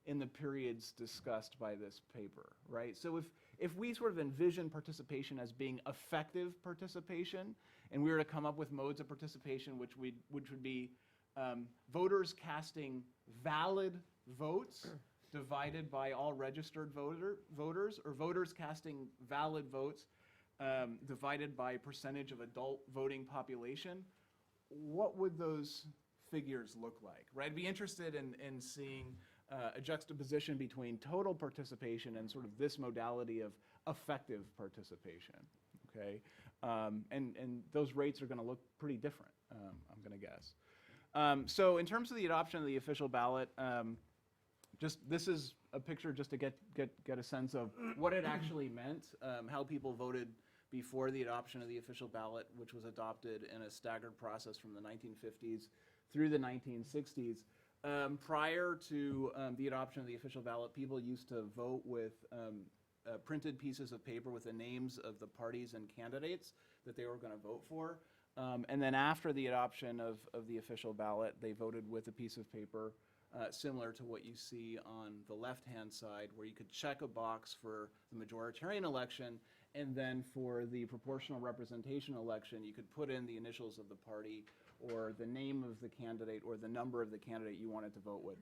in the periods discussed by this paper, right? So if we sort of envision participation as being effective participation, and we were to come up with modes of participation which would be voters casting valid votes divided by all registered voters, or voters casting valid votes divided by percentage of adult voting population, what would those figures look like, right? I'd be interested in seeing a juxtaposition between total participation and sort of this modality of effective participation, okay? And those rates are going to look pretty different, I'm going to guess. So in terms of the adoption of the official ballot, this is a picture just to get a sense of what it actually meant, how people voted before the adoption of the official ballot, which was adopted in a staggered process from the 1950s through the 1960s. Prior to the adoption of the official ballot, people used to vote with printed pieces of paper with the names of the parties and candidates that they were going to vote for. And then after the adoption of the official ballot, they voted with a piece of paper similar to what you see on the left-hand side, where you could check a box for the majoritarian election, and then for the proportional representation election, you could put in the initials of the party or the name of the candidate or the number of the candidate you wanted to vote with.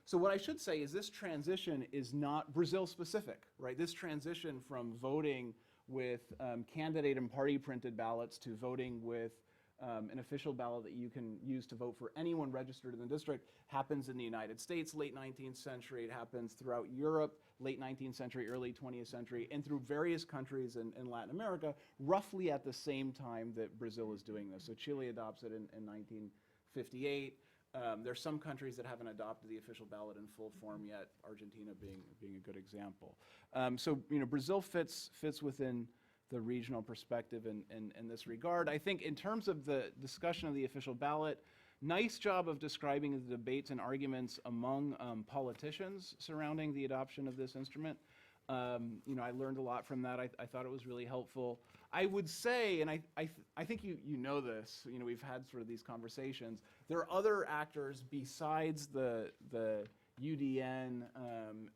So what I should say is this transition is not Brazil-specific, right? This transition from voting with candidate and party printed ballots to voting with an official ballot that you can use to vote for anyone registered in the district happens in the United States, late 19th century. It happens throughout Europe, late 19th century, early 20th century, and through various countries in Latin America, roughly at the same time that Brazil is doing this. So Chile adopts it in 1958. There's some countries that haven't adopted the official ballot in full form yet, Argentina being a good example. So Brazil fits within the regional perspective in this regard. I think in terms of the discussion of the official ballot, nice job of describing the debates and arguments among politicians surrounding the adoption of this instrument. I learned a lot from that. I thought it was really helpful. I would say, and I think you know this, we've had sort of these conversations, there are other actors besides the UDN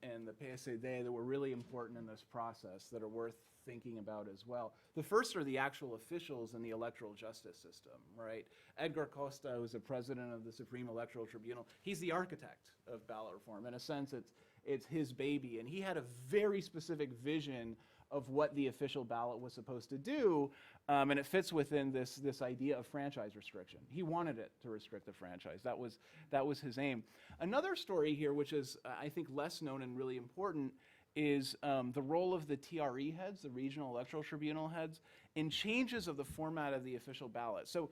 and the PSD that were really important in this process that are worth thinking about as well. The first are the actual officials in the electoral justice system, right? Edgar Costa, who's the president of the Supreme Electoral Tribunal, he's the architect of ballot reform. In a sense, it's his baby, and he had a very specific vision of what the official ballot was supposed to do, and it fits within this idea of franchise restriction. He wanted it to restrict the franchise. That was his aim. Another story here, which is I think less known and really important, is the role of the TRE heads, the Regional Electoral Tribunal heads, in changes of the format of the official ballot. So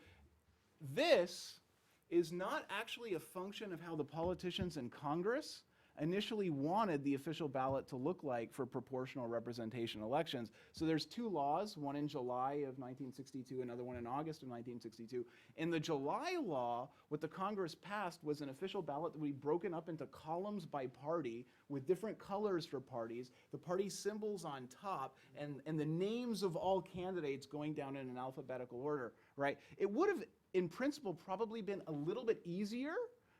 this is not actually a function of how the politicians in Congress initially wanted the official ballot to look like for proportional representation elections. So there's two laws, one in July of 1962, another one in August of 1962. In the July law, what the Congress passed was an official ballot that would be broken up into columns by party with different colors for parties, the party symbols on top, and the names of all candidates going down in an alphabetical order, right? It would have, in principle, probably been a little bit easier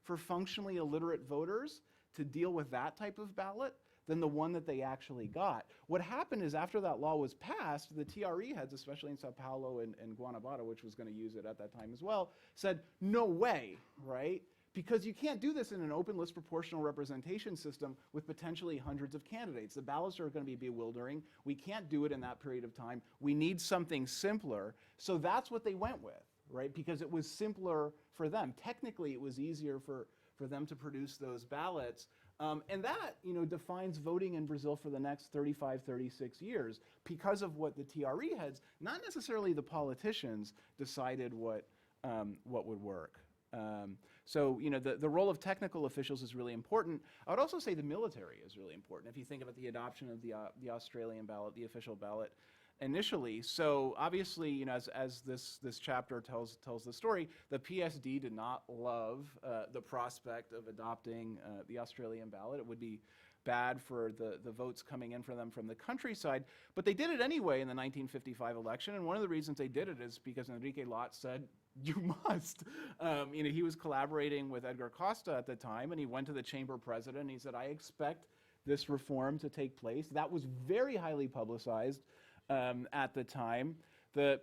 for functionally illiterate voters to deal with that type of ballot than the one that they actually got. What happened is after that law was passed, the TRE heads, especially in Sao Paulo and Guanabara, which was going to use it at that time as well, said, no way, right? Because you can't do this in an open list proportional representation system with potentially hundreds of candidates. The ballots are going to be bewildering. We can't do it in that period of time. We need something simpler. So that's what they went with, right? Because it was simpler for them. Technically, it was easier for them to produce those ballots. And that, defines voting in Brazil for the next 35, 36 years because of what the TRE heads, not necessarily the politicians, decided what would work. So, the role of technical officials is really important. I would also say the military is really important if you think about the adoption of the Australian ballot, the official ballot, initially. So obviously, as this chapter tells the story, the PSD did not love the prospect of adopting the Australian ballot. It would be bad for the votes coming in for them from the countryside, but they did it anyway in the 1955 election, and one of the reasons they did it is because Enrique Lott said, you must. He was collaborating with Edgar Costa at the time, and he went to the chamber president, and he said, I expect this reform to take place. That was very highly publicized. At the time, the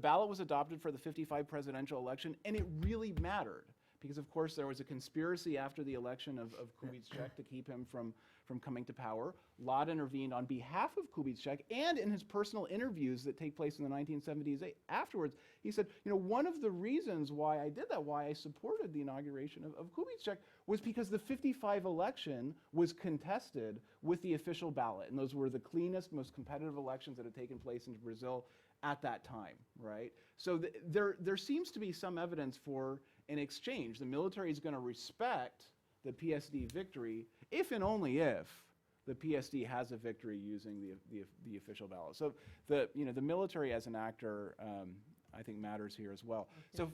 ballot was adopted for the 55 presidential election, and it really mattered because, of course, there was a conspiracy after the election of Kubitschek to keep him from coming to power. Lott intervened on behalf of Kubitschek, and in his personal interviews that take place in the 1970s afterwards, he said, one of the reasons why I did that, why I supported the inauguration of Kubitschek, was because the 55 election was contested with the official ballot, and those were the cleanest, most competitive elections that had taken place in Brazil at that time, right? So there seems to be some evidence for an exchange. The military is going to respect the PSD victory if and only if the PSD has a victory using the official ballot. So the military as an actor, I think, matters here as well. Okay. So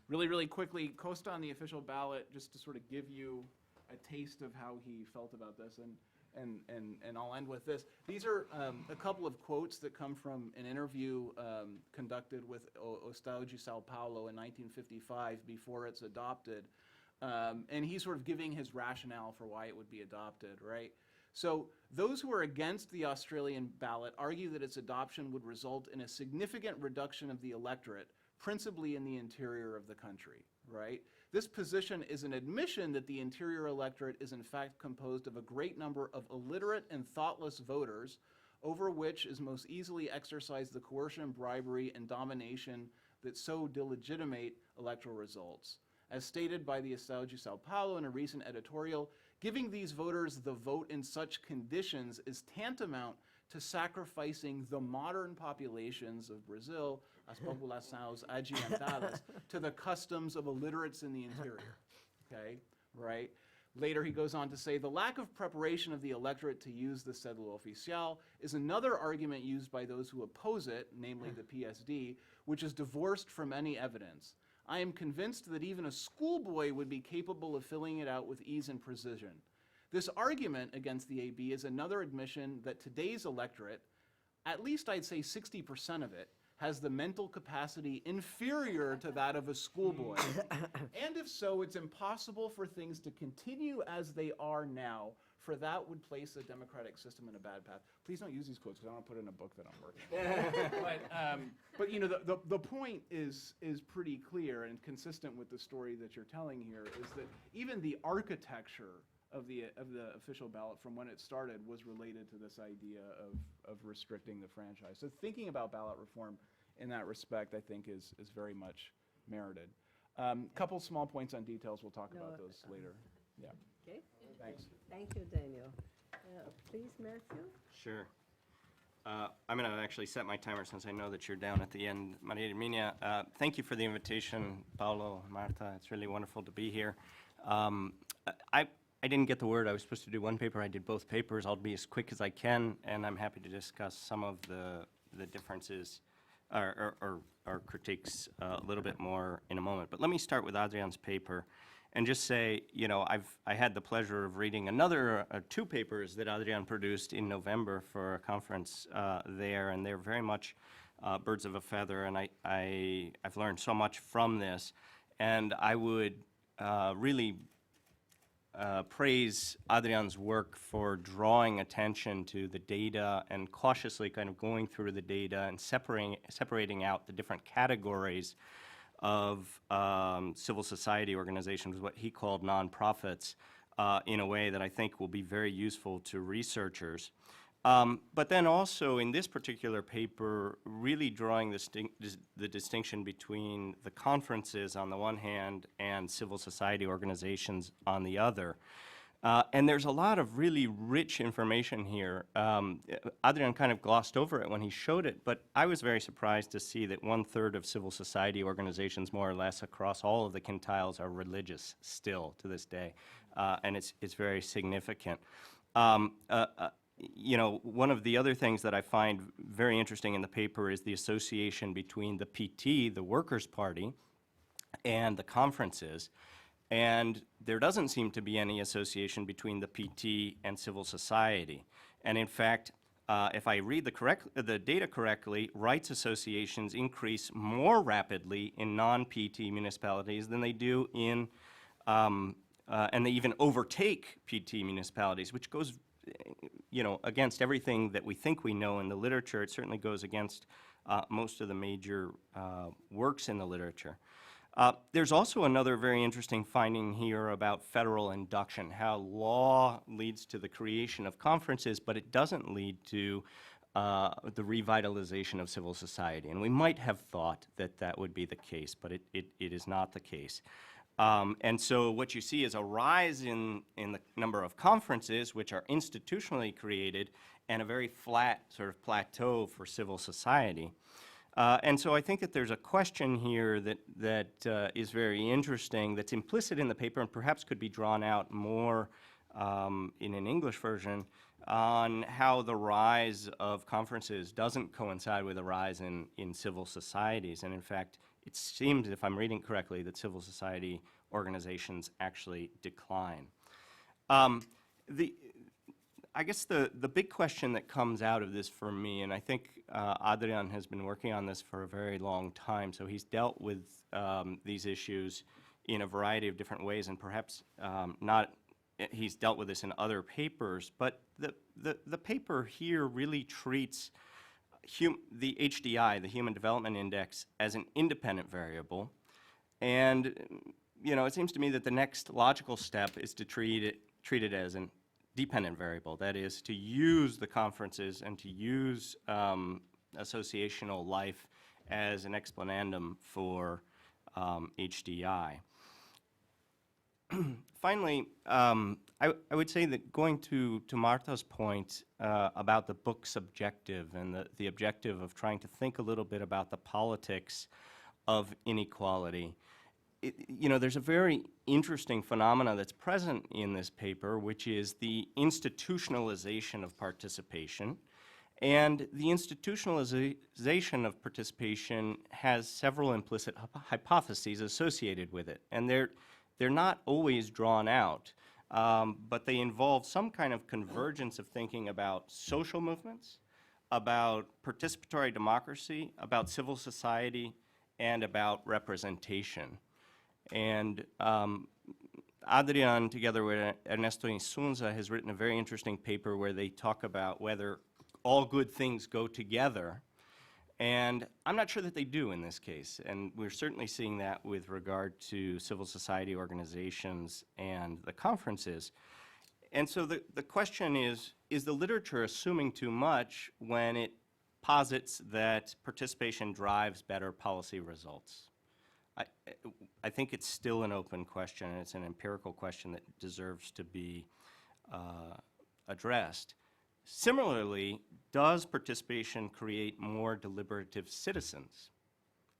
really quickly, Costa on the official ballot, just to sort of give you a taste of how he felt about this, and I'll end with this. These are a couple of quotes that come from an interview conducted with Estado de São Paulo in 1955 before it's adopted. And he's sort of giving his rationale for why it would be adopted, right? So those who are against the Australian ballot argue that its adoption would result in a significant reduction of the electorate, principally in the interior of the country, right? This position is an admission that the interior electorate is in fact composed of a great number of illiterate and thoughtless voters, over which is most easily exercised the coercion, bribery, and domination that so delegitimate electoral results. As stated by the Estado de São Paulo in a recent editorial, giving these voters the vote in such conditions is tantamount to sacrificing the modern populations of Brazil, as populações adiantadas, to the customs of illiterates in the interior, okay, right? Later he goes on to say, the lack of preparation of the electorate to use the cédula oficial is another argument used by those who oppose it, namely the PSD, which is divorced from any evidence. I am convinced that even a schoolboy would be capable of filling it out with ease and precision. This argument against the AB is another admission that today's electorate, at least I'd say 60% of it, has the mental capacity inferior to that of a schoolboy. And if so, it's impossible for things to continue as they are now, for that would place the democratic system in a bad path. Please don't use these quotes, because I don't want to put it in a book that I'm working. But you know, the point is pretty clear and consistent with the story that you're telling here, is that even the architecture of the official ballot from when it started was related to this idea of restricting the franchise. So thinking about ballot reform in that respect, I think, is very much merited. Couple small points on details, we'll talk about those later. Yeah. Okay. Thanks. Thank you, Daniel. Please, Matthew. Sure. I'm going to actually set my timer since I know that you're down at the end. Maria Herminia, thank you for the invitation, Paulo, Marta. It's really wonderful to be here. I didn't get the word. I was supposed to do one paper. I did both papers. I'll be as quick as I can, and I'm happy to discuss some of the differences or critiques a little bit more in a moment. But let me start with Adrian's paper and just say, you know, I had the pleasure of reading another two papers that Adrian produced in November for a conference there, and they're very much birds of a feather, and I've learned so much from this. And I would really praise Adrian's work for drawing attention to the data and cautiously kind of going through the data and separating out the different categories of civil society organizations, what he called nonprofits, in a way that I think will be very useful to researchers. But then also in this particular paper, really drawing the distinction between the conferences on the one hand and civil society organizations on the other. And there's a lot of really rich information here. Adrian kind of glossed over it when he showed it, but I was very surprised to see that 1/3 of civil society organizations, more or less, across all of the quintiles are religious still to this day. And it's very significant. You know, one of the other things that I find very interesting in the paper is the association between the PT, the Workers' Party, and the conferences. And there doesn't seem to be any association between the PT and civil society. And in fact, if I read the data correctly, rights associations increase more rapidly in non-PT municipalities than they do in, and they even overtake PT municipalities, which goes, you know, against everything that we think we know in the literature. It certainly goes against most of the major works in the literature. There's also another very interesting finding here about federal induction, how law leads to the creation of conferences, but it doesn't lead to the revitalization of civil society. And we might have thought that that would be the case, but it is not the case. And so what you see is a rise in the number of conferences, which are institutionally created, and a very flat sort of plateau for civil society. And so I think that there's a question here that is very interesting, that's implicit in the paper and perhaps could be drawn out more in an English version, on how the rise of conferences doesn't coincide with a rise in civil societies. And in fact, it seems, if I'm reading correctly, that civil society organizations actually decline. I guess the big question that comes out of this for me, and I think Adrian has been working on this for a very long time, so he's dealt with these issues in a variety of different ways, and perhaps he's dealt with this in other papers, but the paper here really treats the HDI, the Human Development Index, as an independent variable. And it seems to me that the next logical step is to treat it as a dependent variable. That is, to use the conferences and to use associational life as an explanandum for HDI. Finally, I would say that going to Marta's point about the book's objective and the objective of trying to think a little bit about the politics of inequality, there's a very interesting phenomena that's present in this paper, which is the institutionalization of participation. And the institutionalization of participation has several implicit hypotheses associated with it. And they're not always drawn out, but they involve some kind of convergence of thinking about social movements, about participatory democracy, about civil society, and about representation. And Adrian, together with Ernesto Insunza, has written a very interesting paper where they talk about whether all good things go together. And I'm not sure that they do in this case. And we're certainly seeing that with regard to civil society organizations and the conferences. And so the question is the literature assuming too much when it posits that participation drives better policy results? I think it's still an open question, and it's an empirical question that deserves to be addressed. Similarly, does participation create more deliberative citizens?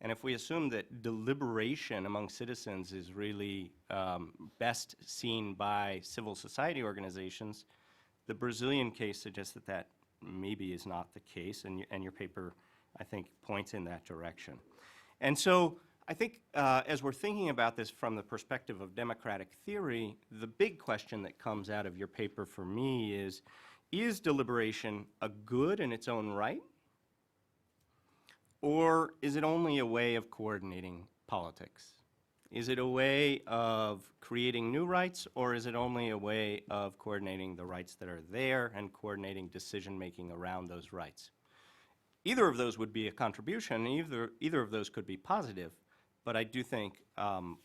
And if we assume that deliberation among citizens is really best seen by civil society organizations, the Brazilian case suggests that that maybe is not the case, and your paper, I think, points in that direction. And so I think as we're thinking about this from the perspective of democratic theory, the big question that comes out of your paper for me is deliberation a good in its own right? Or is it only a way of coordinating politics? Is it a way of creating new rights, or is it only a way of coordinating the rights that are there and coordinating decision-making around those rights? Either of those would be a contribution, either of those could be positive, but I do think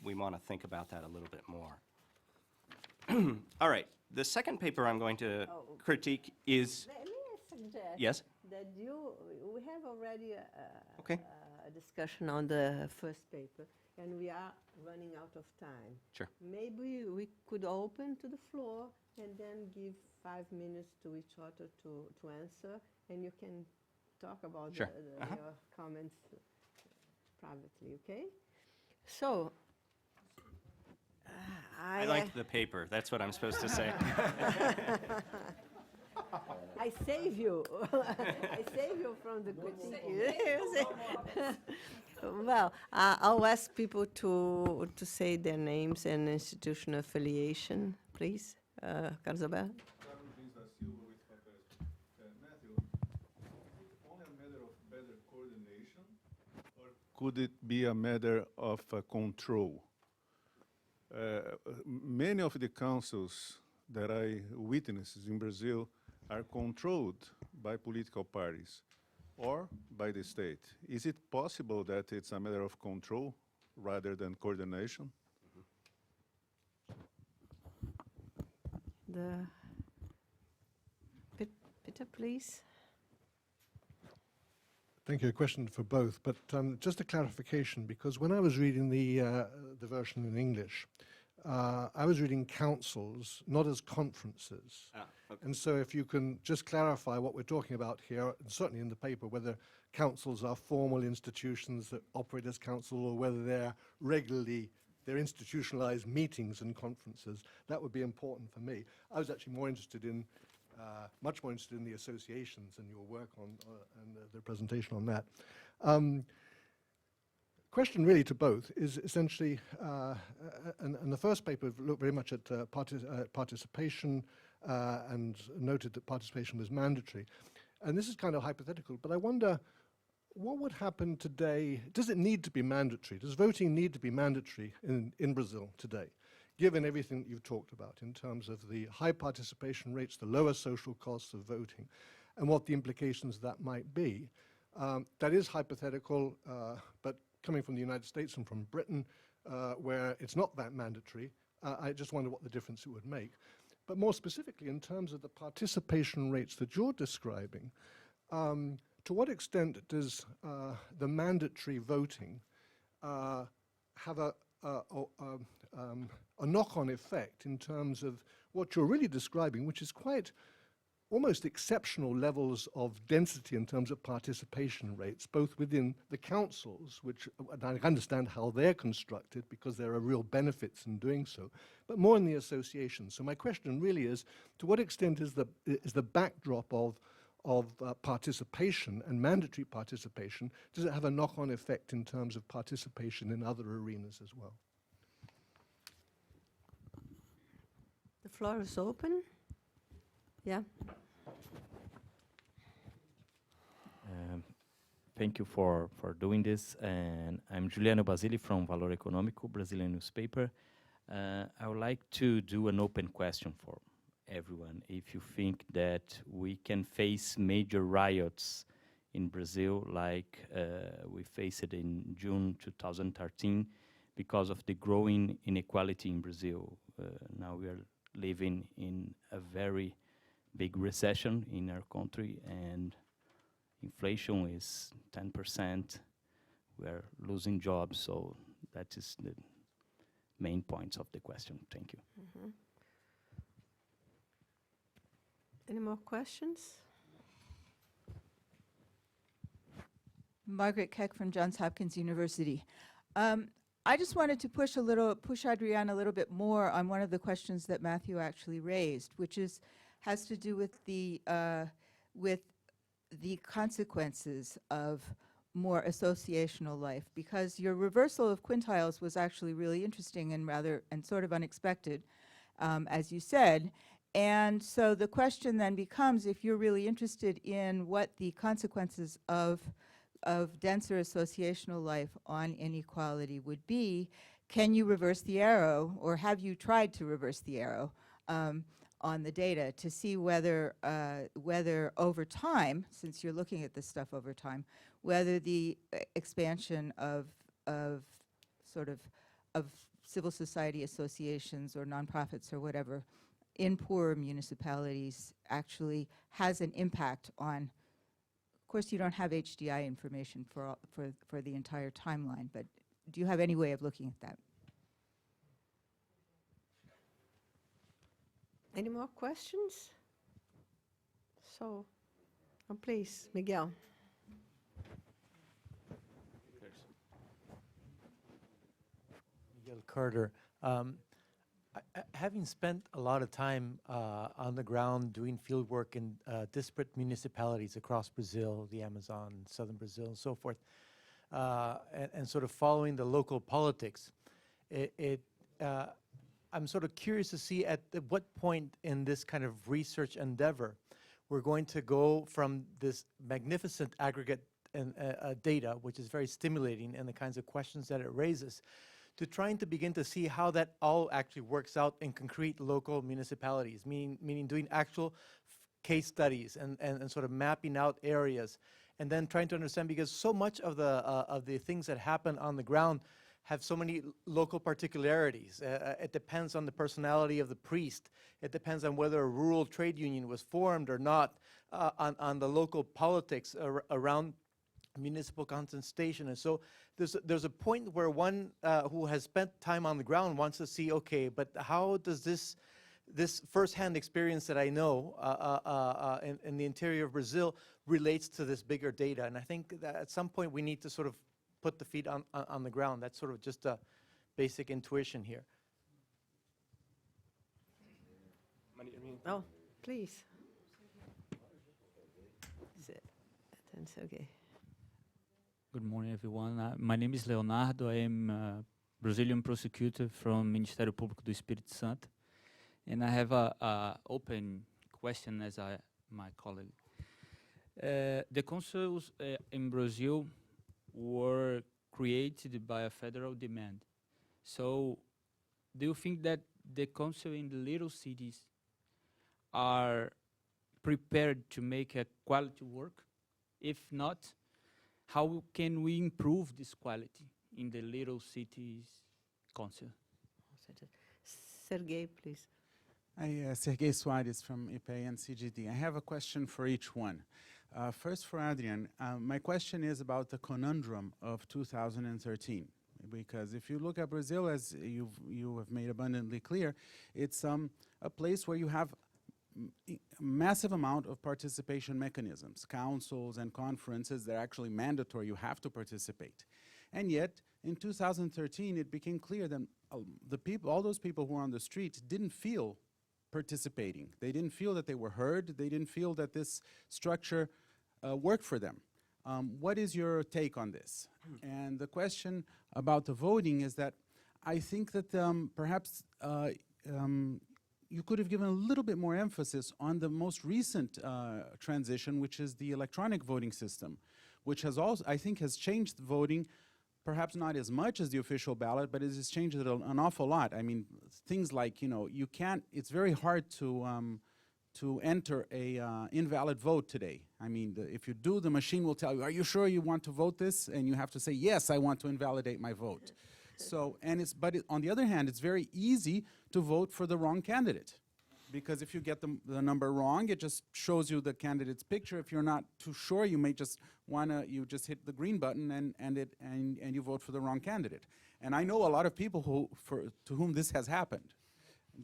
we want to think about that a little bit more. All right, the second paper I'm going to critique is... Let me suggest Yes? that we have already Okay. a discussion on the first paper, and we are running out of time. Sure. Maybe we could open to the floor and then give 5 minutes to each other to answer, and you can talk about Sure. your comments privately, okay? So, I liked the paper. That's what I'm supposed to say. I save you. I save you from the critique. Well, I'll ask people to say their names and institutional affiliation, please. Carlos Alberto. Matthew, is it only a matter of better coordination, or could it be a matter of control? Many of the councils that I witnessed in Brazil are controlled by political parties or by the state. Is it possible that it's a matter of control rather than coordination? Peter, please. Thank you. A question for both, but just a clarification, because when I was reading the version in English, I was reading councils, not as conferences. Okay. And so if you can just clarify what we're talking about here, and certainly in the paper, whether councils are formal institutions that operate as council or whether they're institutionalized meetings and conferences, that would be important for me. I was actually more interested in much more interested in the associations and your work on and the presentation on that. Question really to both is essentially, and the first paper looked very much at participation and noted that participation was mandatory. And this is kind of hypothetical, but I wonder what would happen today? Does it need to be mandatory? Does voting need to be mandatory in Brazil today, given everything that you've talked about in terms of the high participation rates, the lower social costs of voting, and what the implications of that might be? That is hypothetical, but coming from the United States and from Britain, where it's not that mandatory, I just wonder what the difference it would make. But more specifically, in terms of the participation rates that you're describing, to what extent does the mandatory voting have a knock-on effect in terms of what you're really describing, which is quite almost exceptional levels of density in terms of participation rates, both within the councils, which I understand how they're constructed because there are real benefits in doing so, but more in the associations. So my question really is, to what extent is the backdrop of participation and mandatory participation, does it have a knock-on effect in terms of participation in other arenas as well? The floor is open. Yeah. Thank you for doing this. And I'm Juliano Basile from Valor Econômico, Brazilian newspaper. I would like to do an open question for everyone. If you think that we can face major riots in Brazil like we faced in June 2013 because of the growing inequality in Brazil. Now we are living in a very big recession in our country, and inflation is 10%. We are losing jobs, so that is the main points of the question. Thank you. Mm-hmm. Any more questions? Margaret Keck from Johns Hopkins University. I just wanted to push Adriana a little bit more on one of the questions that Matthew actually raised, which has to do with the consequences of more associational life, because your reversal of quintiles was actually really interesting and sort of unexpected, as you said. And so the question then becomes, if you're really interested in what the consequences of denser associational life on inequality would be, can you reverse the arrow, or have you tried to reverse the arrow on the data to see whether over time, since you're looking at this stuff over time, whether the expansion of civil society associations or nonprofits or whatever in poorer municipalities actually has an impact on. Of course, you don't have HDI information for the entire timeline, but do you have any way of looking at that? Any more questions? So, please, Miguel. Miguel Carter. Having spent a lot of time on the ground doing field work in disparate municipalities across Brazil, the Amazon, southern Brazil, and so forth, and sort of following the local politics, I'm sort of curious to see at what point in this kind of research endeavor we're going to go from this magnificent aggregate and data, which is very stimulating, and the kinds of questions that it raises, to trying to begin to see how that all actually works out in concrete local municipalities, meaning doing actual case studies and sort of mapping out areas, and then trying to understand, because so much of the things that happen on the ground have so many local particularities. It depends on the personality of the priest. It depends on whether a rural trade union was formed or not, on the local politics around municipal contestation. And so there's a point where one who has spent time on the ground wants to see, okay, but how does this firsthand experience that I know in the interior of Brazil relates to this bigger data? And I think that at some point we need to sort of put the feet on the ground. That's sort of just a basic intuition here. Oh, please. That's okay. Good morning, everyone. My name is Leonardo. I am a Brazilian prosecutor from Ministério Público do Espírito Santo. And I have a open question, as my colleague. The councils in Brazil were created by a federal demand. So do you think that the council in the little cities are prepared to make a quality work? If not, how can we improve this quality in the little cities council? Sergey, please. Hi, Sergey Soares from IPE and CGD. I have a question for each one. First for Adrian, my question is about the conundrum of 2013. Because if you look at Brazil, as you have made abundantly clear, it's a place where you have massive amount of participation mechanisms, councils and conferences that are actually mandatory, you have to participate. And yet, in 2013, it became clear that all those people who were on the street didn't feel participating. They didn't feel that they were heard. They didn't feel that this structure worked for them. What is your take on this? And the question about the voting is that I think that perhaps you could have given a little bit more emphasis on the most recent transition, which is the electronic voting system, which has also, I think, has changed voting, perhaps not as much as the official ballot, but it has changed it an awful lot. I mean, things like, you know, you can't, it's very hard to enter a invalid vote today. I mean, if you do, the machine will tell you, are you sure you want to vote this? And you have to say, yes, I want to invalidate my vote. So, and it's, but on the other hand, it's very easy to vote for the wrong candidate. Because if you get the number wrong, it just shows you the candidate's picture. If you're not too sure, you may just wanna, you just hit the green button and you vote for the wrong candidate. And I know a lot of people to whom this has happened,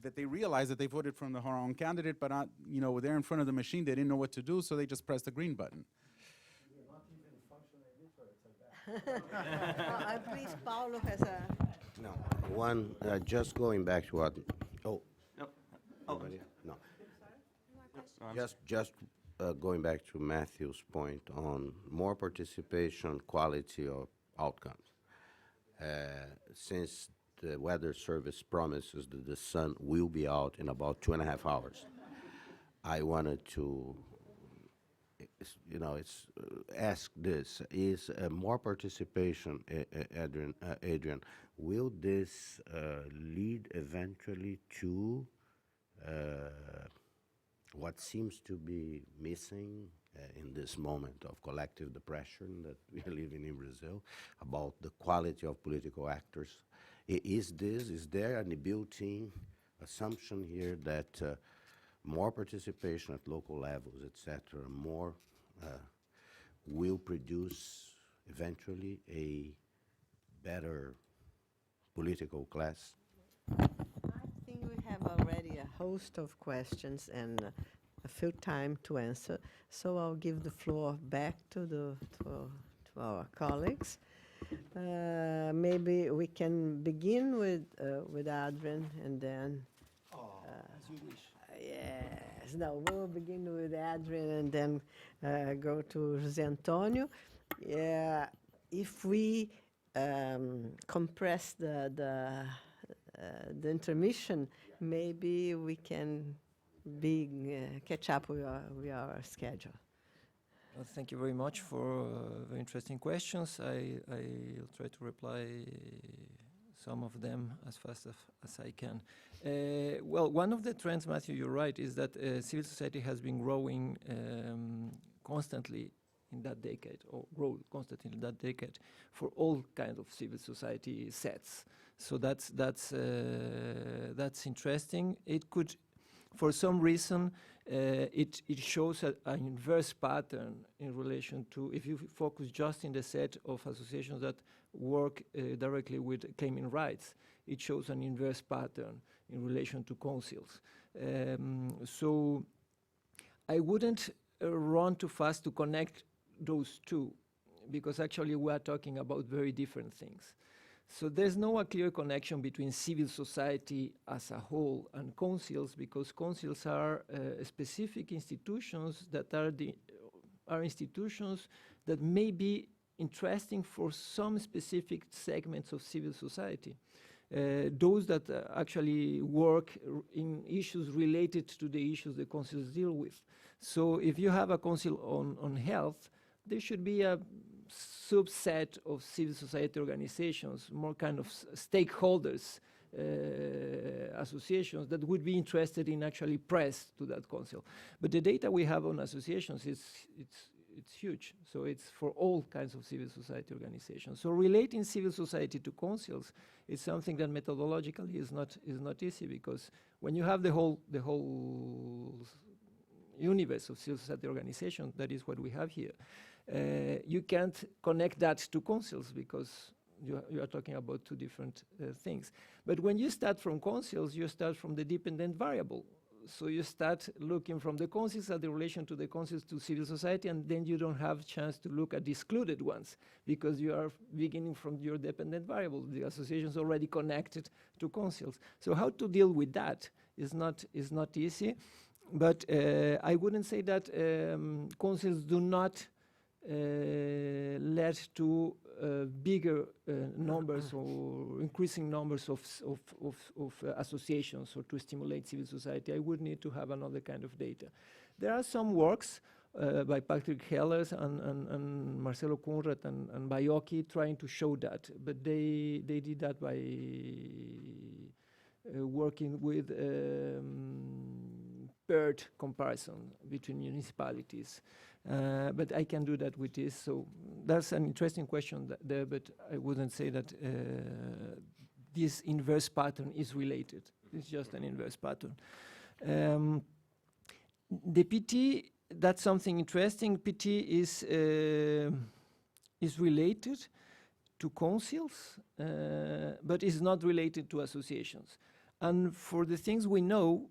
that they realize that they voted from the wrong candidate, but not, you know, they're in front of the machine, they didn't know what to do, so they just pressed the green button. I believe Paulo has a... No, one, just going back to what, oh. No. Nobody? No. Just going back to Matthew's point on more participation, quality of outcomes. Since the weather service promises that the sun will be out in about 2.5 hours, I wanted to, you know, ask this: is more participation, Adrian, will this lead eventually to what seems to be missing in this moment of collective depression that we are living in Brazil, about the quality of political actors? Is there any built-in assumption here that more participation at local levels, etc., more will produce eventually a better political class? I think we have already a host of questions and a few time to answer, so I'll give the floor back to our colleagues. Maybe we can begin with Adrian, and then. As you wish. Yes, no, we'll begin with Adrian and then go to José Antonio. If we compress the intermission, maybe we can catch up with our schedule. Well, thank you very much for very interesting questions. I'll try to reply some of them as fast as I can. Well, one of the trends, Matthew, you're right, is that civil society has been growing constantly in that decade, or grow constantly in that decade, for all kinds of civil society sets. So that's interesting. It could, for some reason, it shows an inverse pattern in relation to, if you focus just in the set of associations that work directly with claiming rights, it shows an inverse pattern in relation to councils. So I wouldn't run too fast to connect those two, because actually we are talking about very different things. So there's no a clear connection between civil society as a whole and councils, because councils are specific institutions that are institutions that may be interesting for some specific segments of civil society. those that actually work in issues related to the issues the councils deal with. So if you have a council on health, there should be a subset of civil society organizations, more kind of stakeholders, associations that would be interested in actually press to that council. But the data we have on associations it's huge. So it's for all kinds of civil society organizations. So relating civil society to councils is something that methodologically is not easy, because when you have the whole universe of civil society organizations, that is what we have here, you can't connect that to councils because you are talking about two different things. But when you start from councils, you start from the dependent variable. So you start looking from the councils at the relation to the councils to civil society, and then you don't have a chance to look at the excluded ones because you are beginning from your dependent variable. The association is already connected to councils. So how to deal with that is not easy. But I wouldn't say that councils do not led to bigger numbers or increasing numbers of associations or to stimulate civil society. I would need to have another kind of data. There are some works by Patrick Hellers and Marcelo Kunrat and Baiocchi trying to show that, but they did that by working with paired comparison between municipalities. But I can do that with this. So that's an interesting question there, but I wouldn't say that this inverse pattern is related. It's just an inverse pattern. The PT, that's something interesting. PT is related to councils, but is not related to associations. And for the things we know,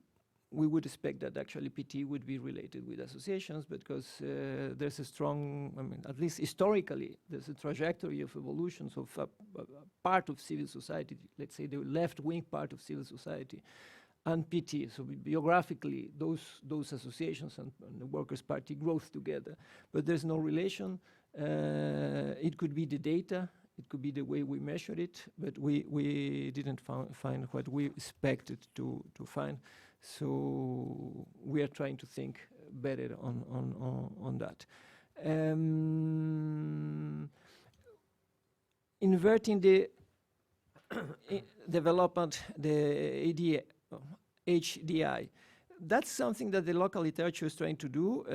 we would expect that actually PT would be related with associations, because there's a strong, I mean, at least historically, there's a trajectory of evolutions of a part of civil society, let's say the left-wing part of civil society, and PT. So biographically, those associations and the Workers' Party growth together. But there's no relation. It could be the data, it could be the way we measure it, but we didn't find what we expected to find. So we are trying to think better on that. Inverting the development, the HDI, that's something that the local literature is trying to do.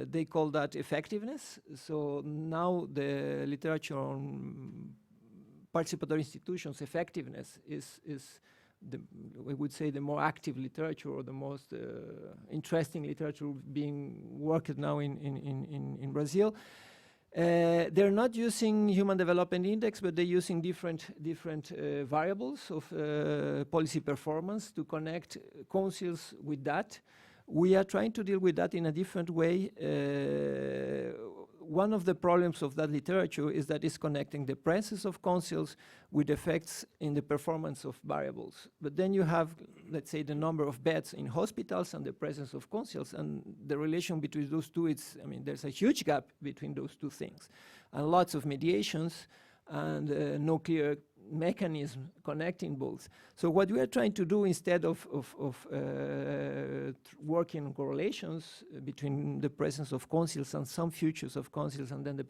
They call that effectiveness. So now the literature on participatory institutions' effectiveness is we would say the more active literature or the most interesting literature being worked now in Brazil. They're not using Human Development Index, but they're using different variables of policy performance to connect councils with that. We are trying to deal with that in a different way. One of the problems of that literature is that it's connecting the presence of councils with effects in the performance of variables. But then you have, let's say, the number of beds in hospitals and the presence of councils, and the relation between those two, I mean, there's a huge gap between those two things. And lots of mediations and no clear mechanism connecting both. So what we are trying to do, instead of working on correlations between the presence of councils and some features of councils and then the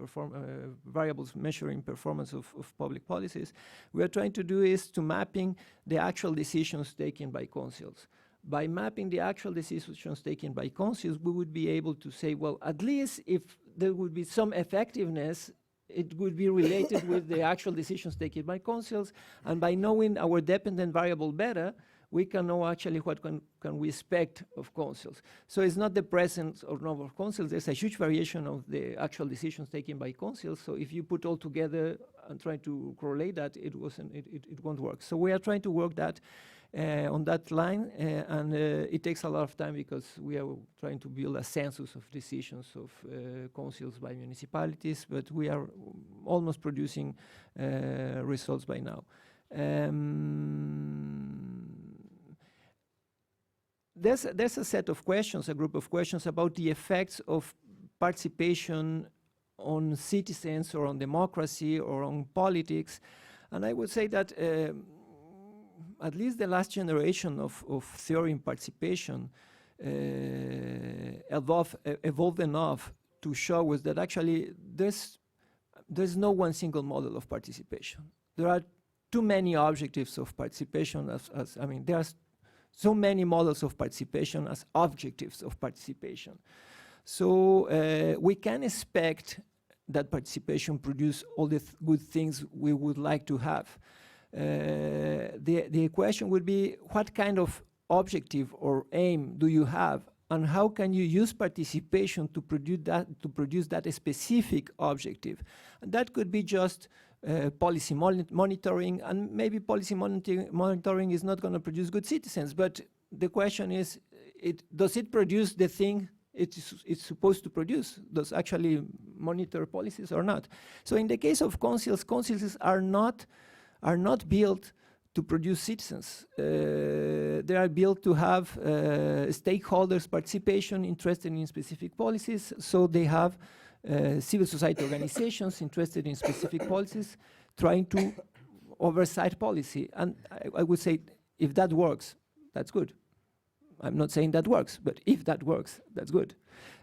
variables measuring performance of public policies, we are trying to do is to mapping the actual decisions taken by councils. By mapping the actual decisions taken by councils, we would be able to say, well, at least if there would be some effectiveness, it would be related with the actual decisions taken by councils, and by knowing our dependent variable better, we can know actually what can we expect of councils. So it's not the presence or number of councils, there's a huge variation of the actual decisions taken by councils, so if you put all together and try to correlate that, it won't work. So we are trying to work that on that line, and it takes a lot of time because we are trying to build a census of decisions of councils by municipalities, but we are almost producing results by now. There's a set of questions, a group of questions about the effects of participation on citizens or on democracy or on politics, and I would say that at least the last generation of theory in participation evolved enough to show us that actually there's no one single model of participation. There are too many objectives of participation I mean, there are so many models of participation as objectives of participation. So we can expect that participation produce all the good things we would like to have. The question would be, what kind of objective or aim do you have, and how can you use participation to produce that specific objective? And that could be just policy monitoring, and maybe policy monitoring is not going to produce good citizens, but the question is, does it produce the thing it's supposed to produce? Does actually monitor policies or not? So in the case of councils, councils are not built to produce citizens. They are built to have stakeholders' participation interested in specific policies. So they have civil society organizations interested in specific policies trying to oversight policy. And I would say, if that works, that's good. I'm not saying that works, but if that works, that's good.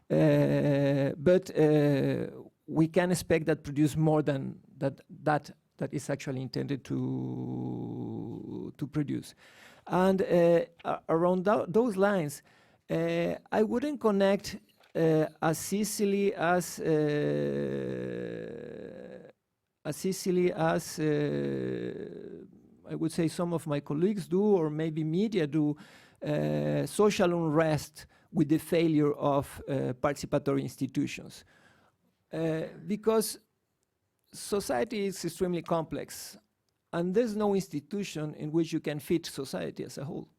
But we can expect that produce more than that is actually intended to produce. And around those lines, I wouldn't connect as easily as I would say some of my colleagues do, or maybe media do, social unrest with the failure of participatory institutions. Because society is extremely complex, and there's no institution in which you can fit society as a whole.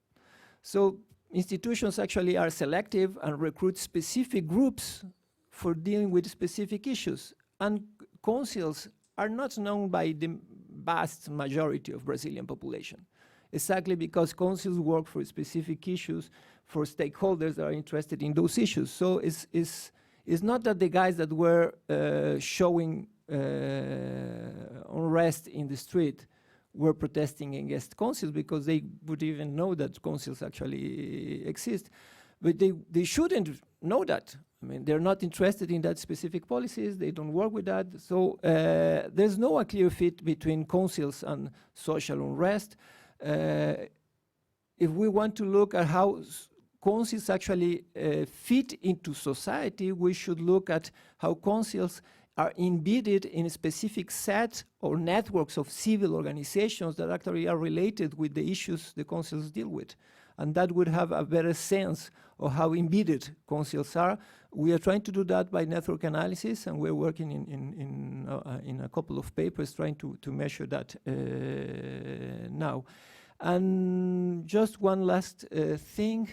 So institutions actually are selective and recruit specific groups for dealing with specific issues. And councils are not known by the vast majority of Brazilian population, exactly because councils work for specific issues for stakeholders that are interested in those issues. So it's not that the guys that were showing unrest in the street were protesting against councils, because they would even know that councils actually exist. But they shouldn't know that. I mean, they're not interested in that specific policies. They don't work with that. So there's no clear fit between councils and social unrest. If we want to look at how councils actually fit into society, we should look at how councils are embedded in a specific set or networks of civil organizations that actually are related with the issues the councils deal with. And that would have a better sense of how embedded councils are. We are trying to do that by network analysis, and we're working in a couple of papers trying to measure that now. And just one last thing.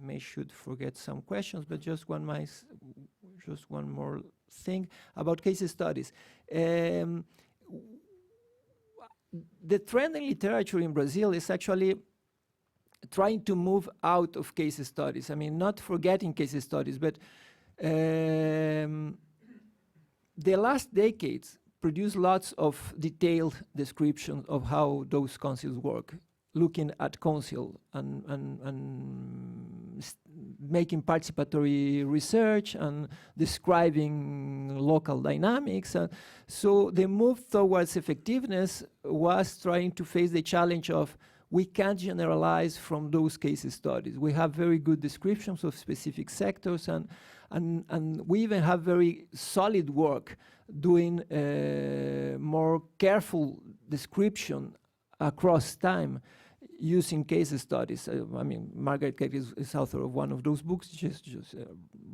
I should forget some questions, but just one more thing about case studies. The trend in literature in Brazil is actually trying to move out of case studies. I mean, not forgetting case studies, but the last decades produced lots of detailed descriptions of how those councils work, looking at council and making participatory research and describing local dynamics. So the move towards effectiveness was trying to face the challenge of, we can't generalize from those case studies. We have very good descriptions of specific sectors, and we even have very solid work doing more careful description across time using case studies. I mean, Margaret Keck is author of one of those books, just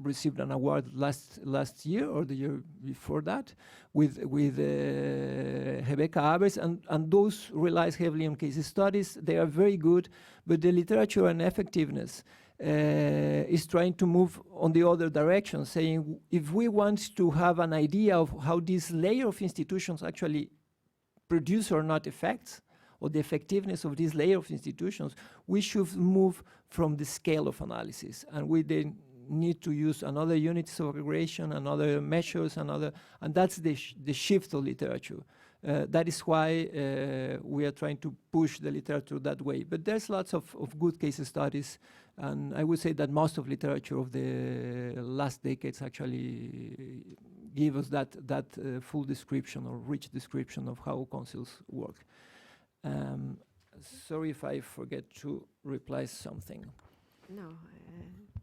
received an award last year or the year before that with Rebecca Abers, and those relies heavily on case studies. They are very good, but the literature and effectiveness is trying to move on the other direction, saying if we want to have an idea of how this layer of institutions actually produce or not effects, or the effectiveness of this layer of institutions, we should move from the scale of analysis. And we then need to use another units of aggregation, another measures, and that's the shift of literature. That is why we are trying to push the literature that way. But there's lots of good case studies, and I would say that most of literature of the last decades actually give us that full description or rich description of how councils work. Sorry if I forget to reply something. No,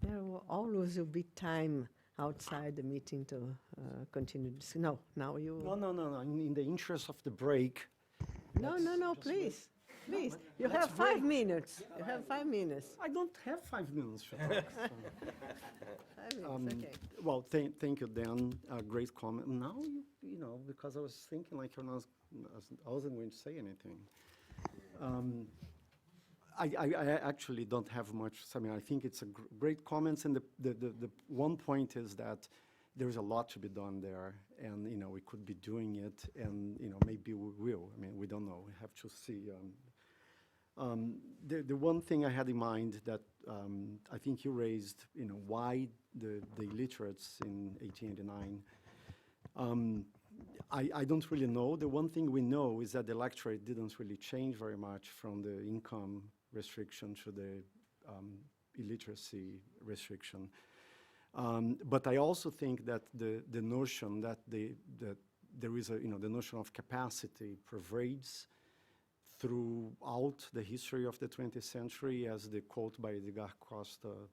there will always will be time outside the meeting to continue this. No, now you... No. In the interest of the break. No, please. Please, you have 5 minutes. You have 5 minutes. I don't have 5 minutes for talk. 5 minutes, okay. Well, thank you, Dan. Great comment. Now, you know, because I was thinking like I wasn't going to say anything. I actually don't have much. I mean, I think it's a great comments, and the one point is that there's a lot to be done there, and you know we could be doing it, and you know maybe we will. I mean, we don't know. We have to see. The one thing I had in mind that I think you raised, you know, why the illiterates in 1889. I don't really know. The one thing we know is that the electorate didn't really change very much from the income restriction to the illiteracy restriction. But I also think that the notion that there is the notion of capacity pervades throughout the history of the 20th century, as the quote by Edgar Costa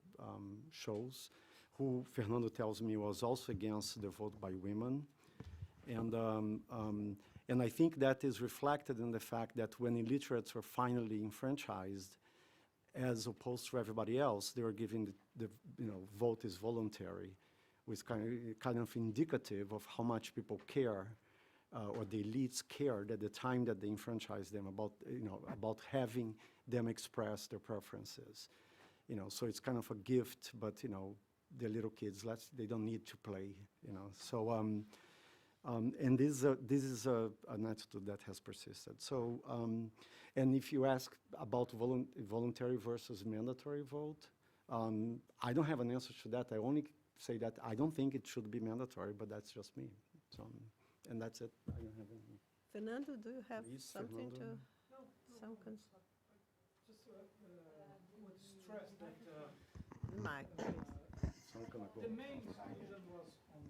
shows, who Fernando tells me was also against the vote by women. And I think that is reflected in the fact that when illiterates were finally enfranchised, as opposed to everybody else, they were given the vote is voluntary, which kind of indicative of how much people care, or the elites cared at the time that they enfranchised them about having them express their preferences. So it's kind of a gift, but the little kids, they don't need to play. So. And this is an attitude that has persisted. So, and if you ask about voluntary versus mandatory vote, I don't have an answer to that. I only say that I don't think it should be mandatory, but that's just me. So, and that's it. I don't have anything. Fernando, do you have Please, something Fernando. some Just would stress that Mike, the main exclusion was on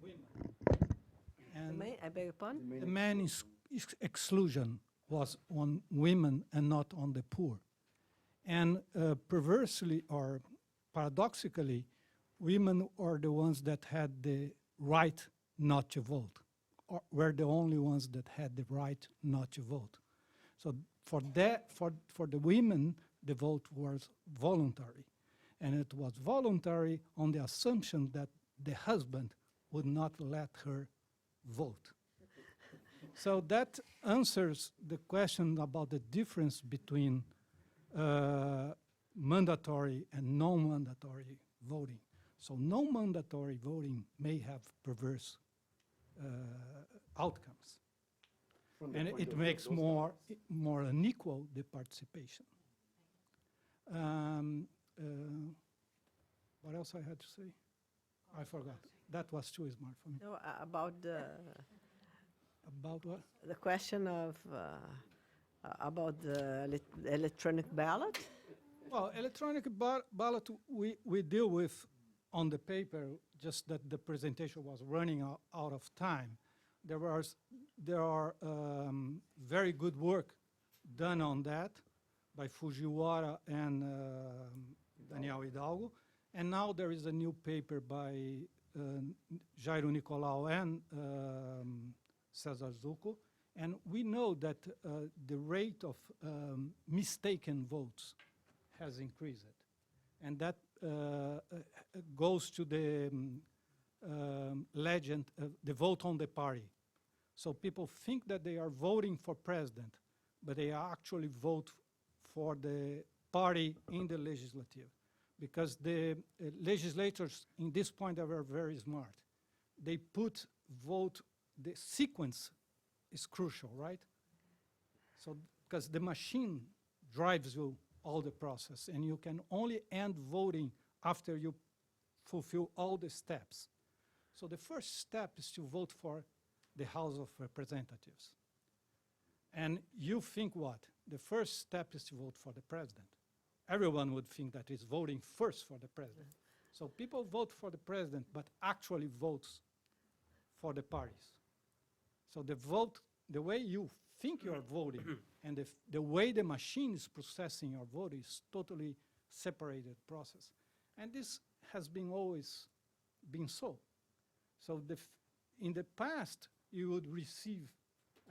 women. I beg your pardon? The main exclusion was on women and not on the poor. And perversely or paradoxically, women are the ones that had the right not to vote, or were the only ones that had the right not to vote. So for the women, the vote was voluntary. And it was voluntary on the assumption that the husband would not let her vote. So that answers the question about the difference between mandatory and non-mandatory voting. So non-mandatory voting may have perverse outcomes. And it makes more unequal the participation. What else I had to say? I forgot. That was too smart for me. No, about the... About what? The question of about the electronic ballot? Well, electronic ballot we deal with on the paper, just that the presentation was running out of time. There are very good work done on that by Fujiwara and Daniel Hidalgo. And now there is a new paper by Jairo Nicolau and Cesar Zucco. And we know that the rate of mistaken votes has increased. And that goes to the legend, the vote on the party. So people think that they are voting for president, but they actually vote for the party in the legislative. Because the legislators in this point are very smart. They put vote, the sequence is crucial, right? So, because the machine drives you all the process, and you can only end voting after you fulfill all the steps. So the first step is to vote for the House of Representatives. And you think what? The first step is to vote for the president. Everyone would think that is voting first for the president. So people vote for the president, but actually votes for the parties. So the way you think you're voting and the way the machine is processing your vote is totally separated process. And this has been always been so. So in the past, you would receive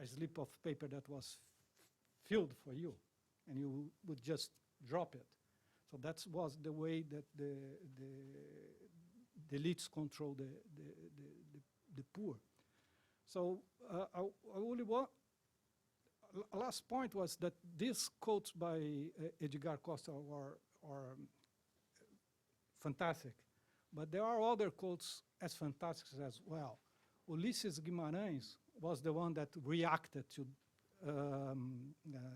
a slip of paper that was filled for you, and you would just drop it. So that was the way that the elites control the poor. So I only last point was that these quotes by Edgar Costa are fantastic, but there are other quotes as fantastic as well. Ulisses Guimarães was the one that reacted to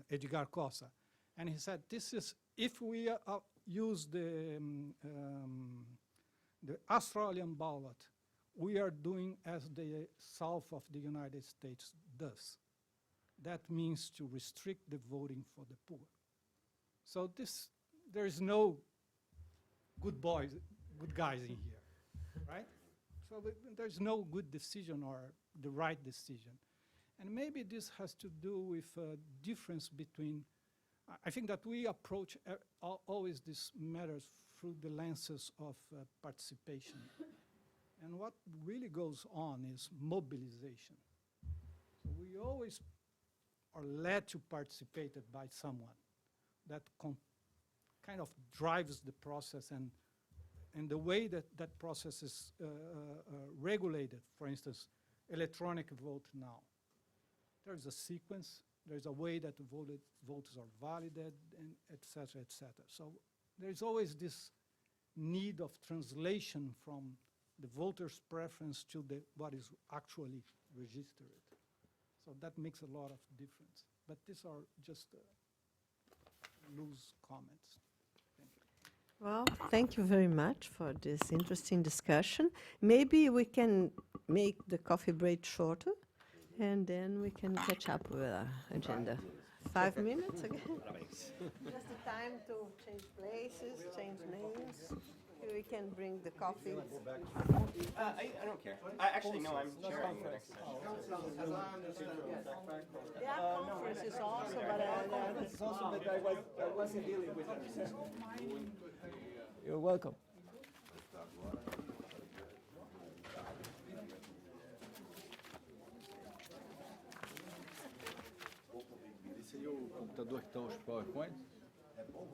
Edgar Costa, and he said, "This is if we use the Australian ballot, we are doing as the South of the United States does. That means to restrict the voting for the poor." So there is no good guys in here, right? So there's no good decision or the right decision. And maybe this has to do with a difference between, I think that we approach always these matters through the lenses of participation. And what really goes on is mobilization. So we always are led to participate by someone that kind of drives the process, and the way that process is regulated. For instance, electronic vote now. There's a sequence, there's a way that the votes are validated, and et cetera, et cetera. So there's always this need of translation from the voter's preference to what is actually registered. So that makes a lot of difference. But these are just loose comments. Thank you. Well, thank you very much for this interesting discussion. Maybe we can make the coffee break shorter, and then we can catch up with our agenda. 5 minutes again? Just the time to change places, change names. We can bring the coffee. I don't care. Actually, no, I'm chairing the next session. Yeah, conference is also, but I wasn't dealing with it. You're welcome. Esse aí é o computador que estão os PowerPoints?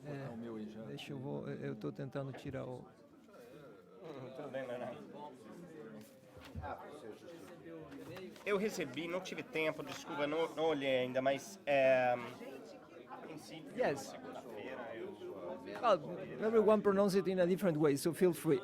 É, o meu aí já. deixa eu estou tentando tirar o... Tudo bem, Leonardo. Eu recebi, não tive tempo, desculpa, não olhei ainda, mas a princípio, Yes. segunda-feira eu... Well, everyone pronounces it in a different way, so feel free.